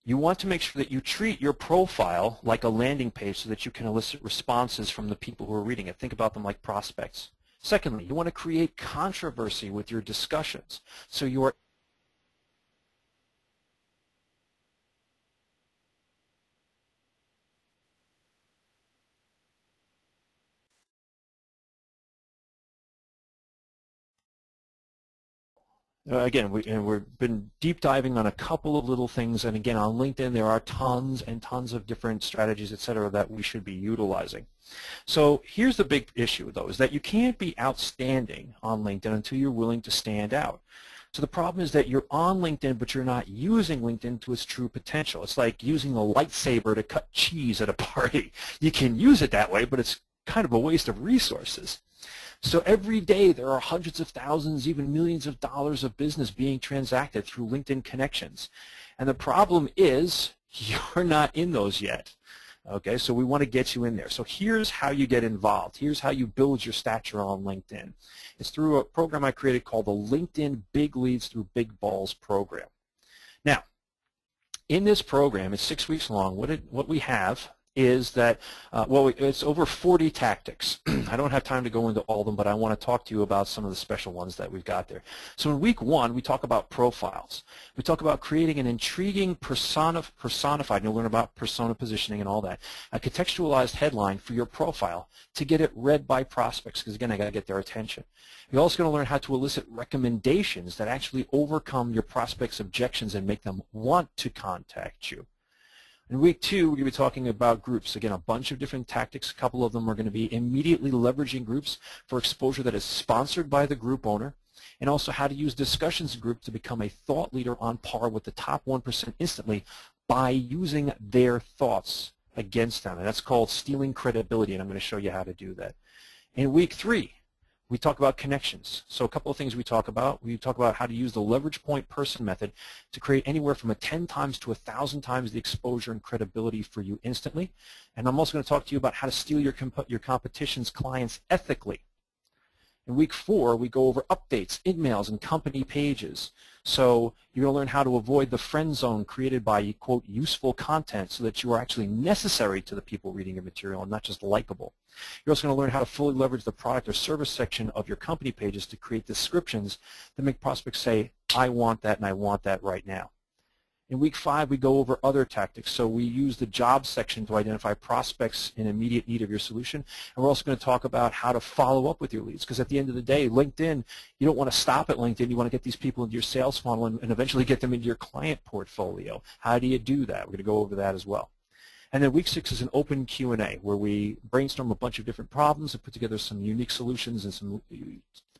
you want to make sure that you treat your profile like a landing page so that you can elicit responses from the people who are reading it. Think about them like prospects. Secondly, you want to create controversy with your discussions. So you are again, we've been deep diving on a couple of little things, and again, on LinkedIn there are tons and tons of different strategies, etc., that we should be utilizing. So here's the big issue, though, is that you can't be outstanding on LinkedIn until you're willing to stand out. So the problem is that you're on LinkedIn, but you're not using LinkedIn to its true potential. It's like using a lightsaber to cut cheese at a party. You can use it that way, but it's kind of a waste of resources. So every day there are hundreds of thousands, even millions of dollars of business being transacted through LinkedIn connections. And the problem is you're not in those yet. Okay, so we want to get you in there. So here's how you get involved. Here's how you build your stature on LinkedIn. It's through a program I created called the LinkedIn Big Leads Through Big Balls program. Now, in this program, it's 6 weeks long. What we have is that, it's over 40 tactics. I don't have time to go into all of them, but I want to talk to you about some of the special ones that we've got there. So in week 1, we talk about profiles. We talk about creating an intriguing personified, and you'll learn about persona positioning and all that, a contextualized headline for your profile to get it read by prospects, because again, I got to get their attention. You're also going to learn how to elicit recommendations that actually overcome your prospects' objections and make them want to contact you. In week 2, we're going to be talking about groups. Again, a bunch of different tactics. A couple of them are going to be immediately leveraging groups for exposure that is sponsored by the group owner, and also how to use discussions group to become a thought leader on par with the top 1% instantly by using their thoughts against them. And that's called stealing credibility, and I'm going to show you how to do that. In week 3, we talk about connections. So a couple of things we talk about. We talk about how to use the leverage point person method to create anywhere from 10 times to 1,000 times the exposure and credibility for you instantly. And I'm also going to talk to you about how to steal your competition's clients ethically. In week 4, we go over updates, emails, and company pages. So you're going to learn how to avoid the friend zone created by, quote, useful content so that you are actually necessary to the people reading your material and not just likable. You're also going to learn how to fully leverage the product or service section of your company pages to create descriptions that make prospects say, I want that and I want that right now. In week 5, we go over other tactics. So we use the job section to identify prospects in immediate need of your solution. And we're also going to talk about how to follow up with your leads. Because at the end of the day, LinkedIn, you don't want to stop at LinkedIn. You want to get these people into your sales funnel and eventually get them into your client portfolio. How do you do that? We're going to go over that as well. And then week 6 is an open Q&A where we brainstorm a bunch of different problems and put together some unique solutions and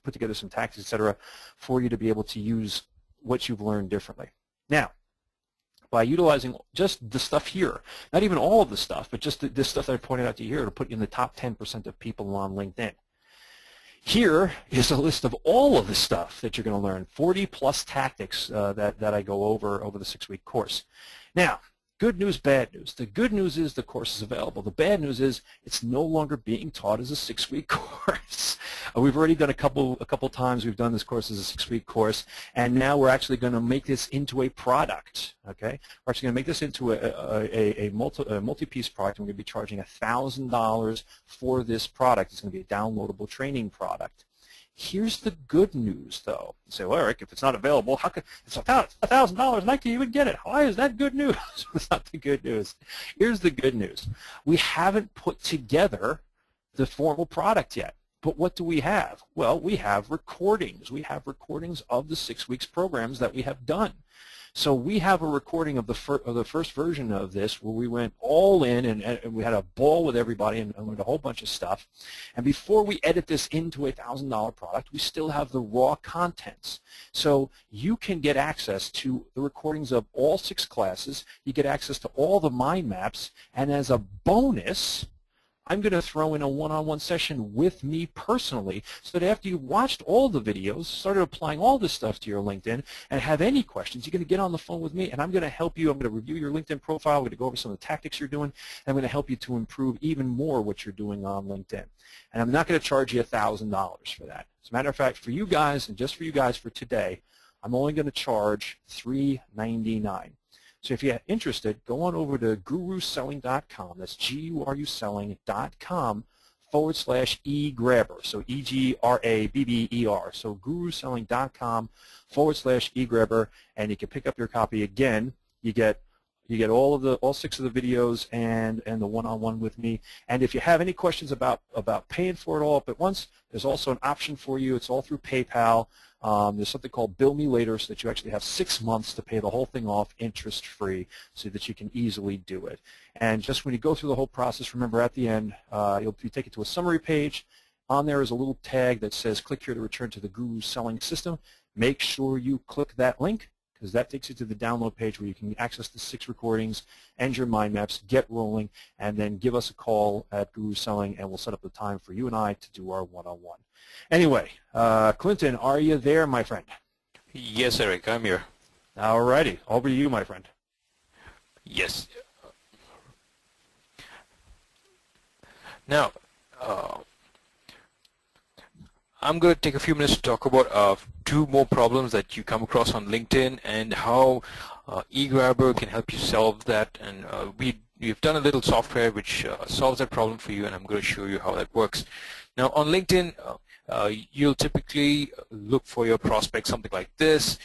put together some tactics, et cetera, for you to be able to use what you've learned differently. Now, by utilizing just the stuff here. Not even all of the stuff, but just this stuff that I pointed out to you here to put you in the top 10% of people on LinkedIn. Here is a list of all of the stuff that you're going to learn, 40-plus tactics that I go over the 6-week course. Now, good news, bad news. The good news is the course is available. The bad news is it's no longer being taught as a 6-week course. We've already done a couple times. We've done this course as a 6-week course, and now we're actually going to make this into a product. Okay, we're actually going to make this into a multi-piece product. And we're going to be charging $1,000 for this product. It's going to be a downloadable training product. Here's the good news, though. You say, well, Eric, if it's not available, how could it's $1,000 and I can't even get it? Why is that good news? It's not the good news. Here's the good news. We haven't put together the formal product yet. But what do we have? Well, we have recordings. We have recordings of the 6 weeks programs that we have done. So we have a recording of the first version of this where we went all in and we had a ball with everybody and learned a whole bunch of stuff. And before we edit this into a $1,000 product, we still have the raw contents. So you can get access to the recordings of all 6 classes. You get access to all the mind maps. And as a bonus, I'm going to throw in a one-on-one session with me personally so that after you've watched all the videos, started applying all this stuff to your LinkedIn, and have any questions, you're going to get on the phone with me, and I'm going to help you. I'm going to review your LinkedIn profile. I'm going to go over some of the tactics you're doing, and I'm going to help you to improve even more what you're doing on LinkedIn. And I'm not going to charge you $1,000 for that. As a matter of fact, for you guys, and just for you guys for today, I'm only going to charge $399. So if you're interested, go on over to guruselling.com. That's GURUselling.com/eGrabber. So EGRABBER. So guruselling.com/eGrabber, and you can pick up your copy again. You get all 6 of the videos and the one-on-one with me. And if you have any questions about paying for it all up at once, there's also an option for you. It's all through PayPal. There's something called Bill Me Later, so that you actually have 6 months to pay the whole thing off interest-free so that you can easily do it. And just when you go through the whole process, remember at the end, you'll be taken to a summary page. On there is a little tag that says, click here to return to the Guru Selling System. Make sure you click that link, because that takes you to the download page where you can access the 6 recordings and your mind maps, get rolling, and then give us a call at Guru Selling, and we'll set up the time for you and I to do our one-on-one. Anyway, Clinton, are you there, my friend? Yes, Eric, I'm here. All righty. Over to you, my friend. Yes. Now, I'm going to take a few minutes to talk about 2 more problems that you come across on LinkedIn and how eGrabber can help you solve that. And we've done a little software which solves that problem for you, and I'm going to show you how that works. Now, on LinkedIn, you'll typically look for your prospects, something like this.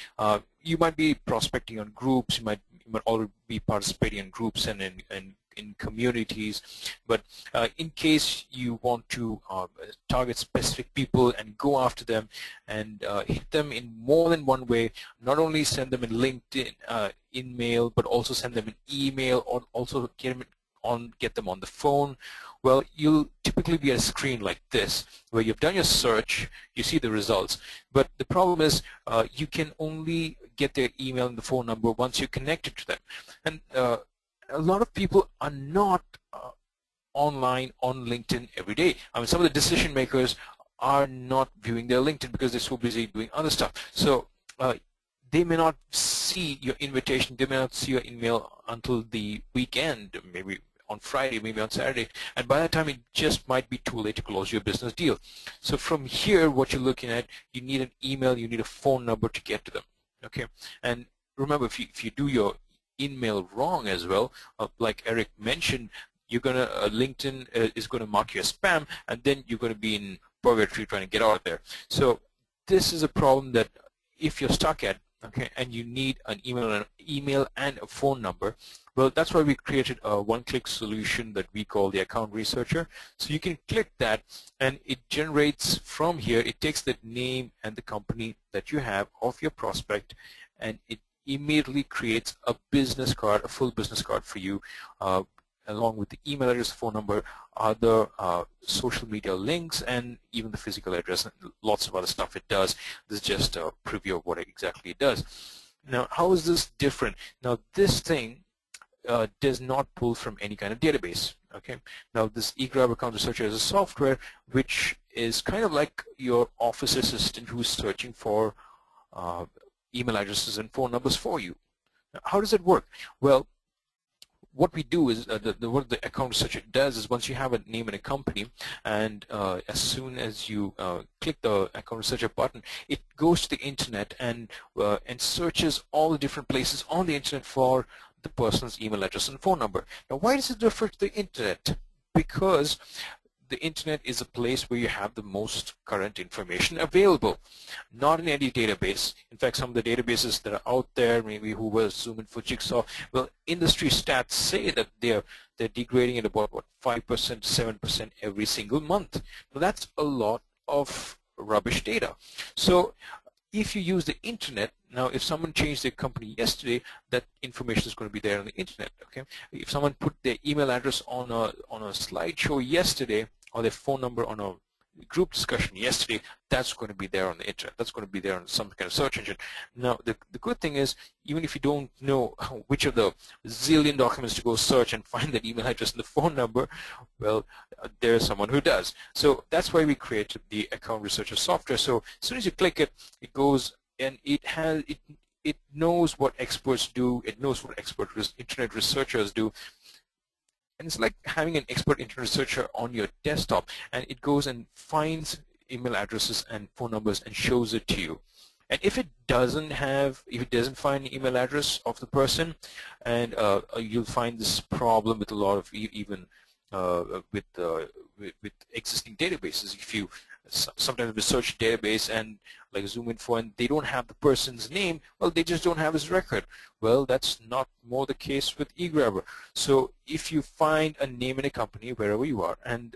You might be prospecting on groups. You might already be participating in groups and in communities, but in case you want to target specific people and go after them and hit them in more than one way, not only send them in LinkedIn in mail, but also send them an email, or also get them on the phone. Well, you'll typically be at a screen like this where you've done your search, you see the results, but the problem is you can only get their email and the phone number once you're connected to them. And a lot of people are not online on LinkedIn every day. I mean, some of the decision makers are not viewing their LinkedIn because they're so busy doing other stuff. So they may not see your invitation, they may not see your email until the weekend, maybe on Friday, maybe on Saturday, and by that time it just might be too late to close your business deal. So from here, what you're looking at, you need an email, you need a phone number to get to them. Okay, and remember, if you do your email wrong as well, like Eric mentioned, you're gonna LinkedIn is going to mark you as spam, and then you're going to be in purgatory trying to get out of there. So this is a problem that if you're stuck at, okay, and you need an email and a phone number, well, that's why we created a one-click solution that we call the Account Researcher. So you can click that, and it generates from here, it takes the name and the company that you have of your prospect, and it immediately creates a business card, a full business card for you, along with the email address, phone number, other social media links, and even the physical address, and lots of other stuff it does. This is just a preview of what exactly it does. Now, how is this different? Now, this thing does not pull from any kind of database. Okay. Now, this eGrab Account Researcher is a software which is kind of like your office assistant who's searching for email addresses and phone numbers for you. Now, how does it work? Well, what we do is what the account researcher does is once you have a name and a company, and as soon as you click the account researcher button, it goes to the internet and searches all the different places on the internet for the person's email address and phone number. Now, why does it refer to the internet? Because the internet is a place where you have the most current information available, not in any database. In fact, some of the databases that are out there, maybe Hoover, Zoom Info, Jigsaw, well, industry stats say that they're degrading at about 5%, 7% every single month. Now, that's a lot of rubbish data. So if you use the internet, now if someone changed their company yesterday, that information is going to be there on the internet. Okay, if someone put their email address on a slideshow yesterday, or their phone number on a group discussion yesterday, that's going to be there on the internet. That's going to be there on some kind of search engine. Now, the good thing is, even if you don't know which of the zillion documents to go search and find that email address and the phone number, well, there's someone who does. So that's why we created the Account Researcher software. So as soon as you click it, it goes and it knows what experts do. It knows what internet researchers do. And it's like having an expert internet researcher on your desktop, and it goes and finds email addresses and phone numbers and shows it to you. And if it doesn't find the email address of the person, and you'll find this problem with a lot of even with existing databases. If you sometimes research a database and like Zoom Info, and they don't have the person's name, well, they just don't have his record. Well, that's not more the case with eGrabber. So if you find a name in a company wherever you are, and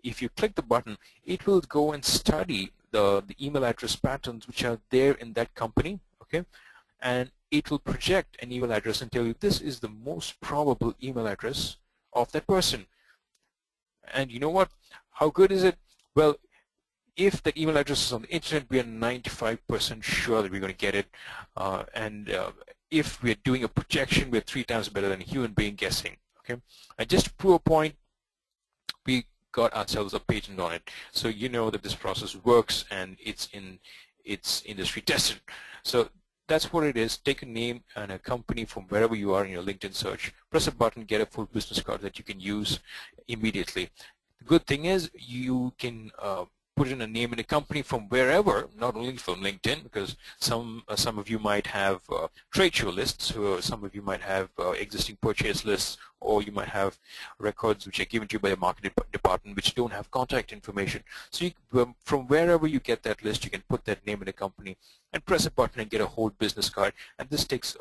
if you click the button, it will go and study the email address patterns which are there in that company, okay, and it will project an email address and tell you this is the most probable email address of that person. And you know what? How good is it? Well, if the email address is on the internet, we are 95% sure that we're going to get it. If we're doing a projection, we're 3 times better than a human being guessing. Okay, and just to prove a point, we got ourselves a patent on it, so you know that this process works and it's industry tested. So that's what it is. Take a name and a company from wherever you are in your LinkedIn search, press a button, get a full business card that you can use immediately. The good thing is you can put in a name and a company from wherever, not only from LinkedIn, because some of you might have trade show lists, or some of you might have existing purchase lists, or you might have records which are given to you by the marketing department which don't have contact information. So from wherever you get that list, you can put that name and a company and press a button and get a whole business card. And this takes,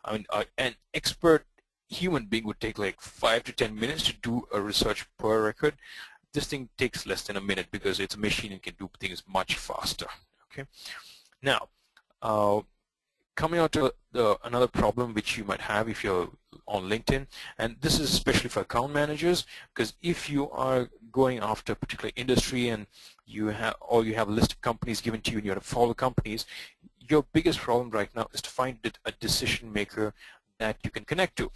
an expert human being would take like 5 to 10 minutes to do a research per record. This thing takes less than a minute because it's a machine and can do things much faster. Okay. Now, coming on to another problem which you might have if you're on LinkedIn, and this is especially for account managers, because if you are going after a particular industry and you have a list of companies given to you and you have to follow companies, your biggest problem right now is to find a decision maker that you can connect to.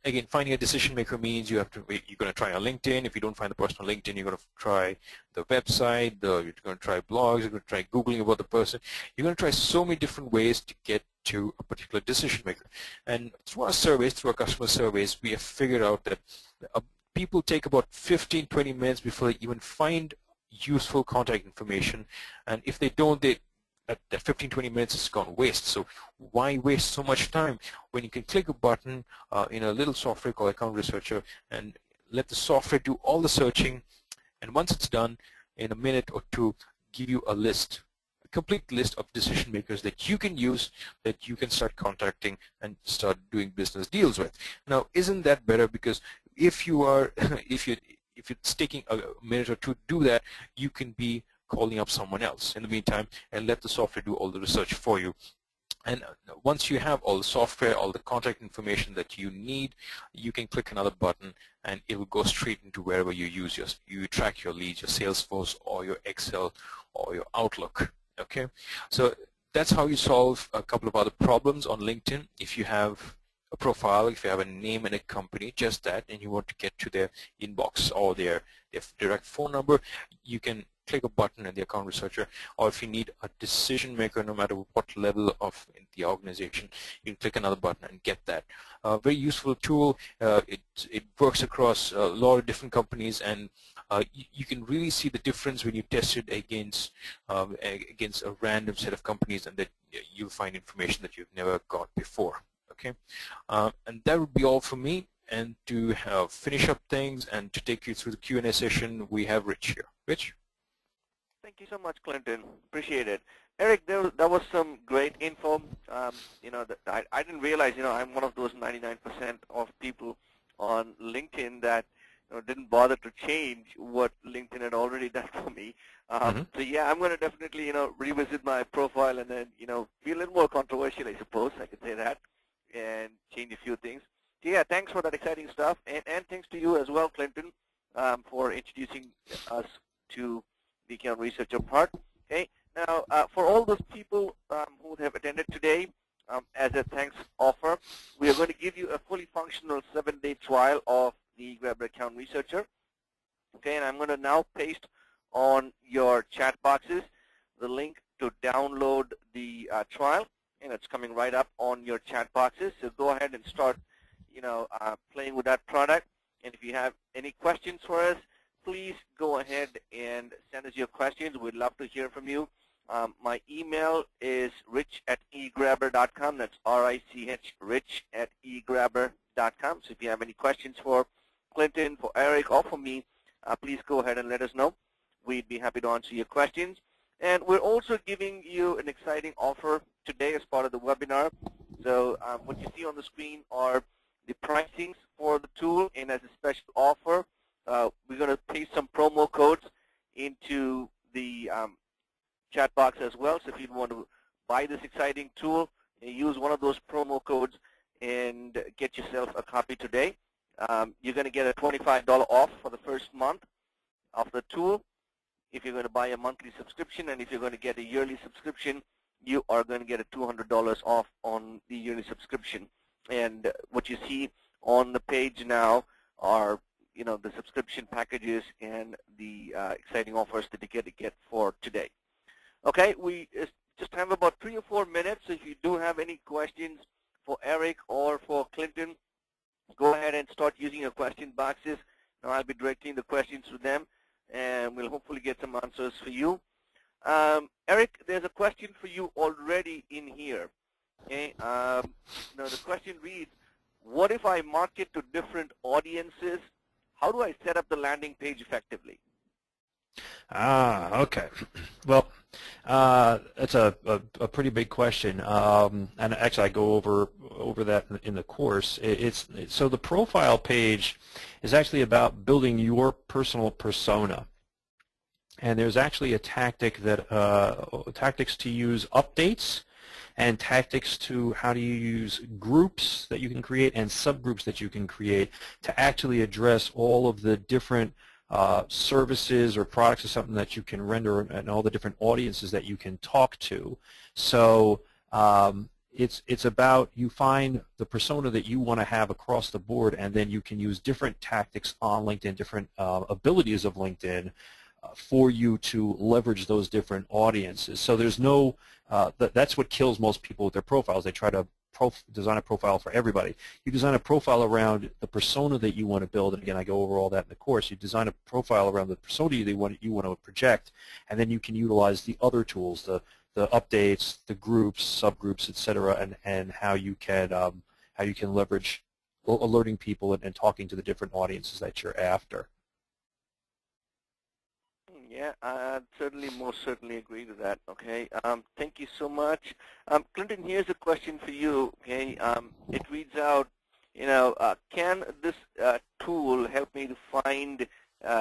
Again, finding a decision maker means you're going to try on LinkedIn. If you don't find the person on LinkedIn, you're going to try the website, you're going to try blogs, you're going to try Googling about the person. You're going to try so many different ways to get to a particular decision maker. And through our surveys, through our customer surveys, we have figured out that people take about 15-20 minutes before they even find useful contact information. And if they don't, that 15-20 minutes has gone waste. So why waste so much time when you can click a button in a little software called Account Researcher and let the software do all the searching, and once it's done, in a minute or two, give you a list, a complete list of decision makers that you can use, that you can start contacting and start doing business deals with. Now, isn't that better? Because if it's taking a minute or two to do that, you can be calling up someone else in the meantime and let the software do all the research for you. And once you have all the software, all the contact information that you need, you can click another button and it will go straight into wherever you track your leads, your Salesforce or your Excel or your Outlook. Okay, so that's how you solve a couple of other problems on LinkedIn. If you have a profile, if you have a name and a company, just that, and you want to get to their inbox or their direct phone number, you can click a button in the account researcher. Or if you need a decision maker, no matter what level of the organization, you can click another button and get that. Very useful tool. It works across a lot of different companies, and you can really see the difference when you test it against a random set of companies, and that you'll find information that you've never got before. Okay, and that would be all for me. And to finish up things and to take you through the Q&A session, we have Rich here. Rich? Thank you so much, Clinton. Appreciate it. Eric, that was some great info. You know, I didn't realize, you know, I'm one of those 99% of people on LinkedIn that, you know, didn't bother to change what LinkedIn had already done for me. So yeah, I'm going to definitely, you know, revisit my profile and then, you know, be a little more controversial, I suppose I could say that, and change a few things. So yeah, thanks for that exciting stuff, and thanks to you as well, Clinton, for introducing us to the account researcher part. Okay, now for all those people who have attended today, as a thanks offer, we are going to give you a fully functional 7-day trial of the eGrabber account researcher. Okay, and I'm going to now paste on your chat boxes the link to download the trial, and it's coming right up on your chat boxes. So go ahead and start, you know, playing with that product. And if you have any questions for us, please go ahead and send us your questions. We'd love to hear from you. My email is rich@egrabber.com. That's R-I-C-H, rich@egrabber.com. So if you have any questions for Clinton, for Eric, or for me, please go ahead and let us know. We'd be happy to answer your questions. And we're also giving you an exciting offer today as part of the webinar. So what you see on the screen are the pricings for the tool, and as a special offer, we're going to paste some promo codes into the chat box as well. So if you want to buy this exciting tool, use one of those promo codes and get yourself a copy today. You're going to get a $25 off for the first month of the tool if you're going to buy a monthly subscription, and if you're going to get a yearly subscription, you are going to get a $200 off on the yearly subscription. And what you see on the page now are, you know, the subscription packages and the exciting offers that you get to get for today. Okay, we just have about 3 or 4 minutes. So if you do have any questions for Eric or for Clinton, go ahead and start using your question boxes. Now I'll be directing the questions to them, and we'll hopefully get some answers for you. Eric, there's a question for you already in here. Okay, now the question reads, what if I market to different audiences? How do I set up the landing page effectively? Okay. Well, it's a pretty big question, and actually I go over that in the course. So the profile page is actually about building your personal persona, and there's actually a tactic that tactics to use updates, and tactics to how do you use groups that you can create and subgroups that you can create to actually address all of the different services or products or something that you can render and all the different audiences that you can talk to. So it's about you find the persona that you want to have across the board, and then you can use different tactics on LinkedIn, different abilities of LinkedIn for you to leverage those different audiences. So there's no, that's what kills most people with their profiles. They try to design a profile for everybody. You design a profile around the persona that you want to build, and again, I go over all that in the course. You design a profile around the persona you want to project, and then you can utilize the other tools, the updates, the groups, subgroups, etc., and how you can leverage alerting people and talking to the different audiences that you're after. Yeah, I most certainly agree to that. Okay, thank you so much. Clinton, here's a question for you. Okay, it reads out, you know, can this tool help me to find,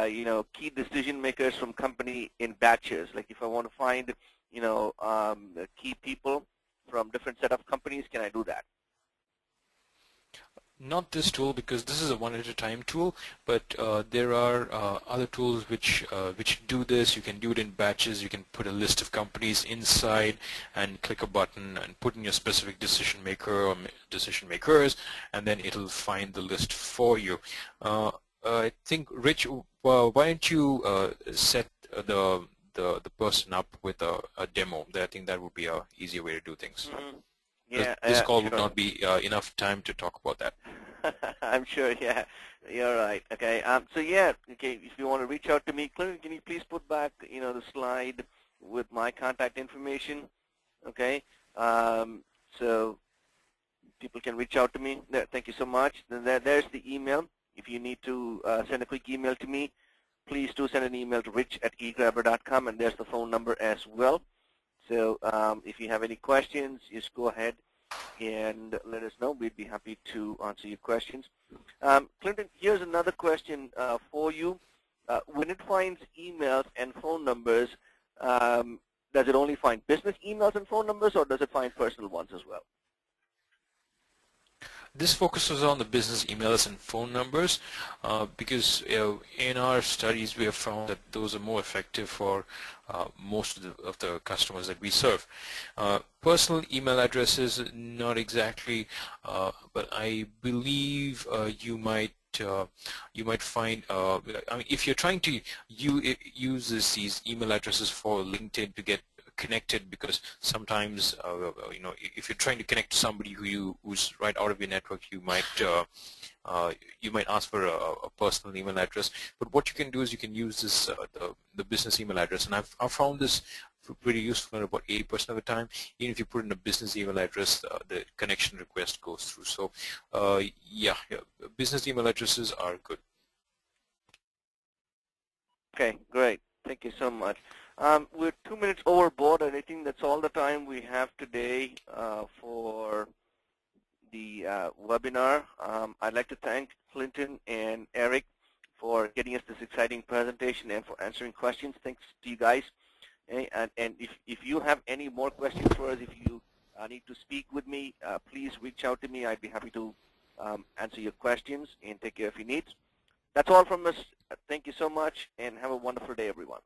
you know, key decision makers from company in batches? Like if I want to find, you know, key people from different set of companies, can I do that? Not this tool, because this is a one-at-a-time tool, but there are other tools which do this. You can do it in batches. You can put a list of companies inside and click a button and put in your specific decision maker or decision makers, and then it'll find the list for you. I think, Rich, why don't you set the person up with a demo? I think that would be a easier way to do things. Mm-hmm. Yeah, this call sure. would not be enough time to talk about that. I'm sure, yeah, you're right. Okay, so yeah, okay, if you want to reach out to me, Clint, can you please put back, the slide with my contact information, okay? So people can reach out to me. There, thank you so much. Then there's the email. If you need to send a quick email to me, please do send an email to rich@egrabber.com, and there's the phone number as well. So if you have any questions, just go ahead and let us know. We'd be happy to answer your questions. Clinton, here's another question for you. When it finds emails and phone numbers, does it only find business emails and phone numbers, or does it find personal ones as well? This focuses on the business emails and phone numbers because in our studies we have found that those are more effective for most of the customers that we serve. Personal email addresses, not exactly, but I believe you might find, I mean, if you're trying to use these email addresses for LinkedIn to get connected, because sometimes if you're trying to connect to somebody who's right out of your network, you might ask for a personal email address. But what you can do is you can use this the business email address, and I've found this pretty useful about 80% of the time. Even if you put in a business email address, the connection request goes through. So yeah, business email addresses are good. Okay, great. Thank you so much. We're 2 minutes overboard, and I think that's all the time we have today for the webinar. I'd like to thank Clinton and Erik for getting us this exciting presentation and for answering questions. Thanks to you guys. Okay, and if you have any more questions for us, if you need to speak with me, please reach out to me. I'd be happy to answer your questions and take care of your needs. That's all from us. Thank you so much, and have a wonderful day, everyone.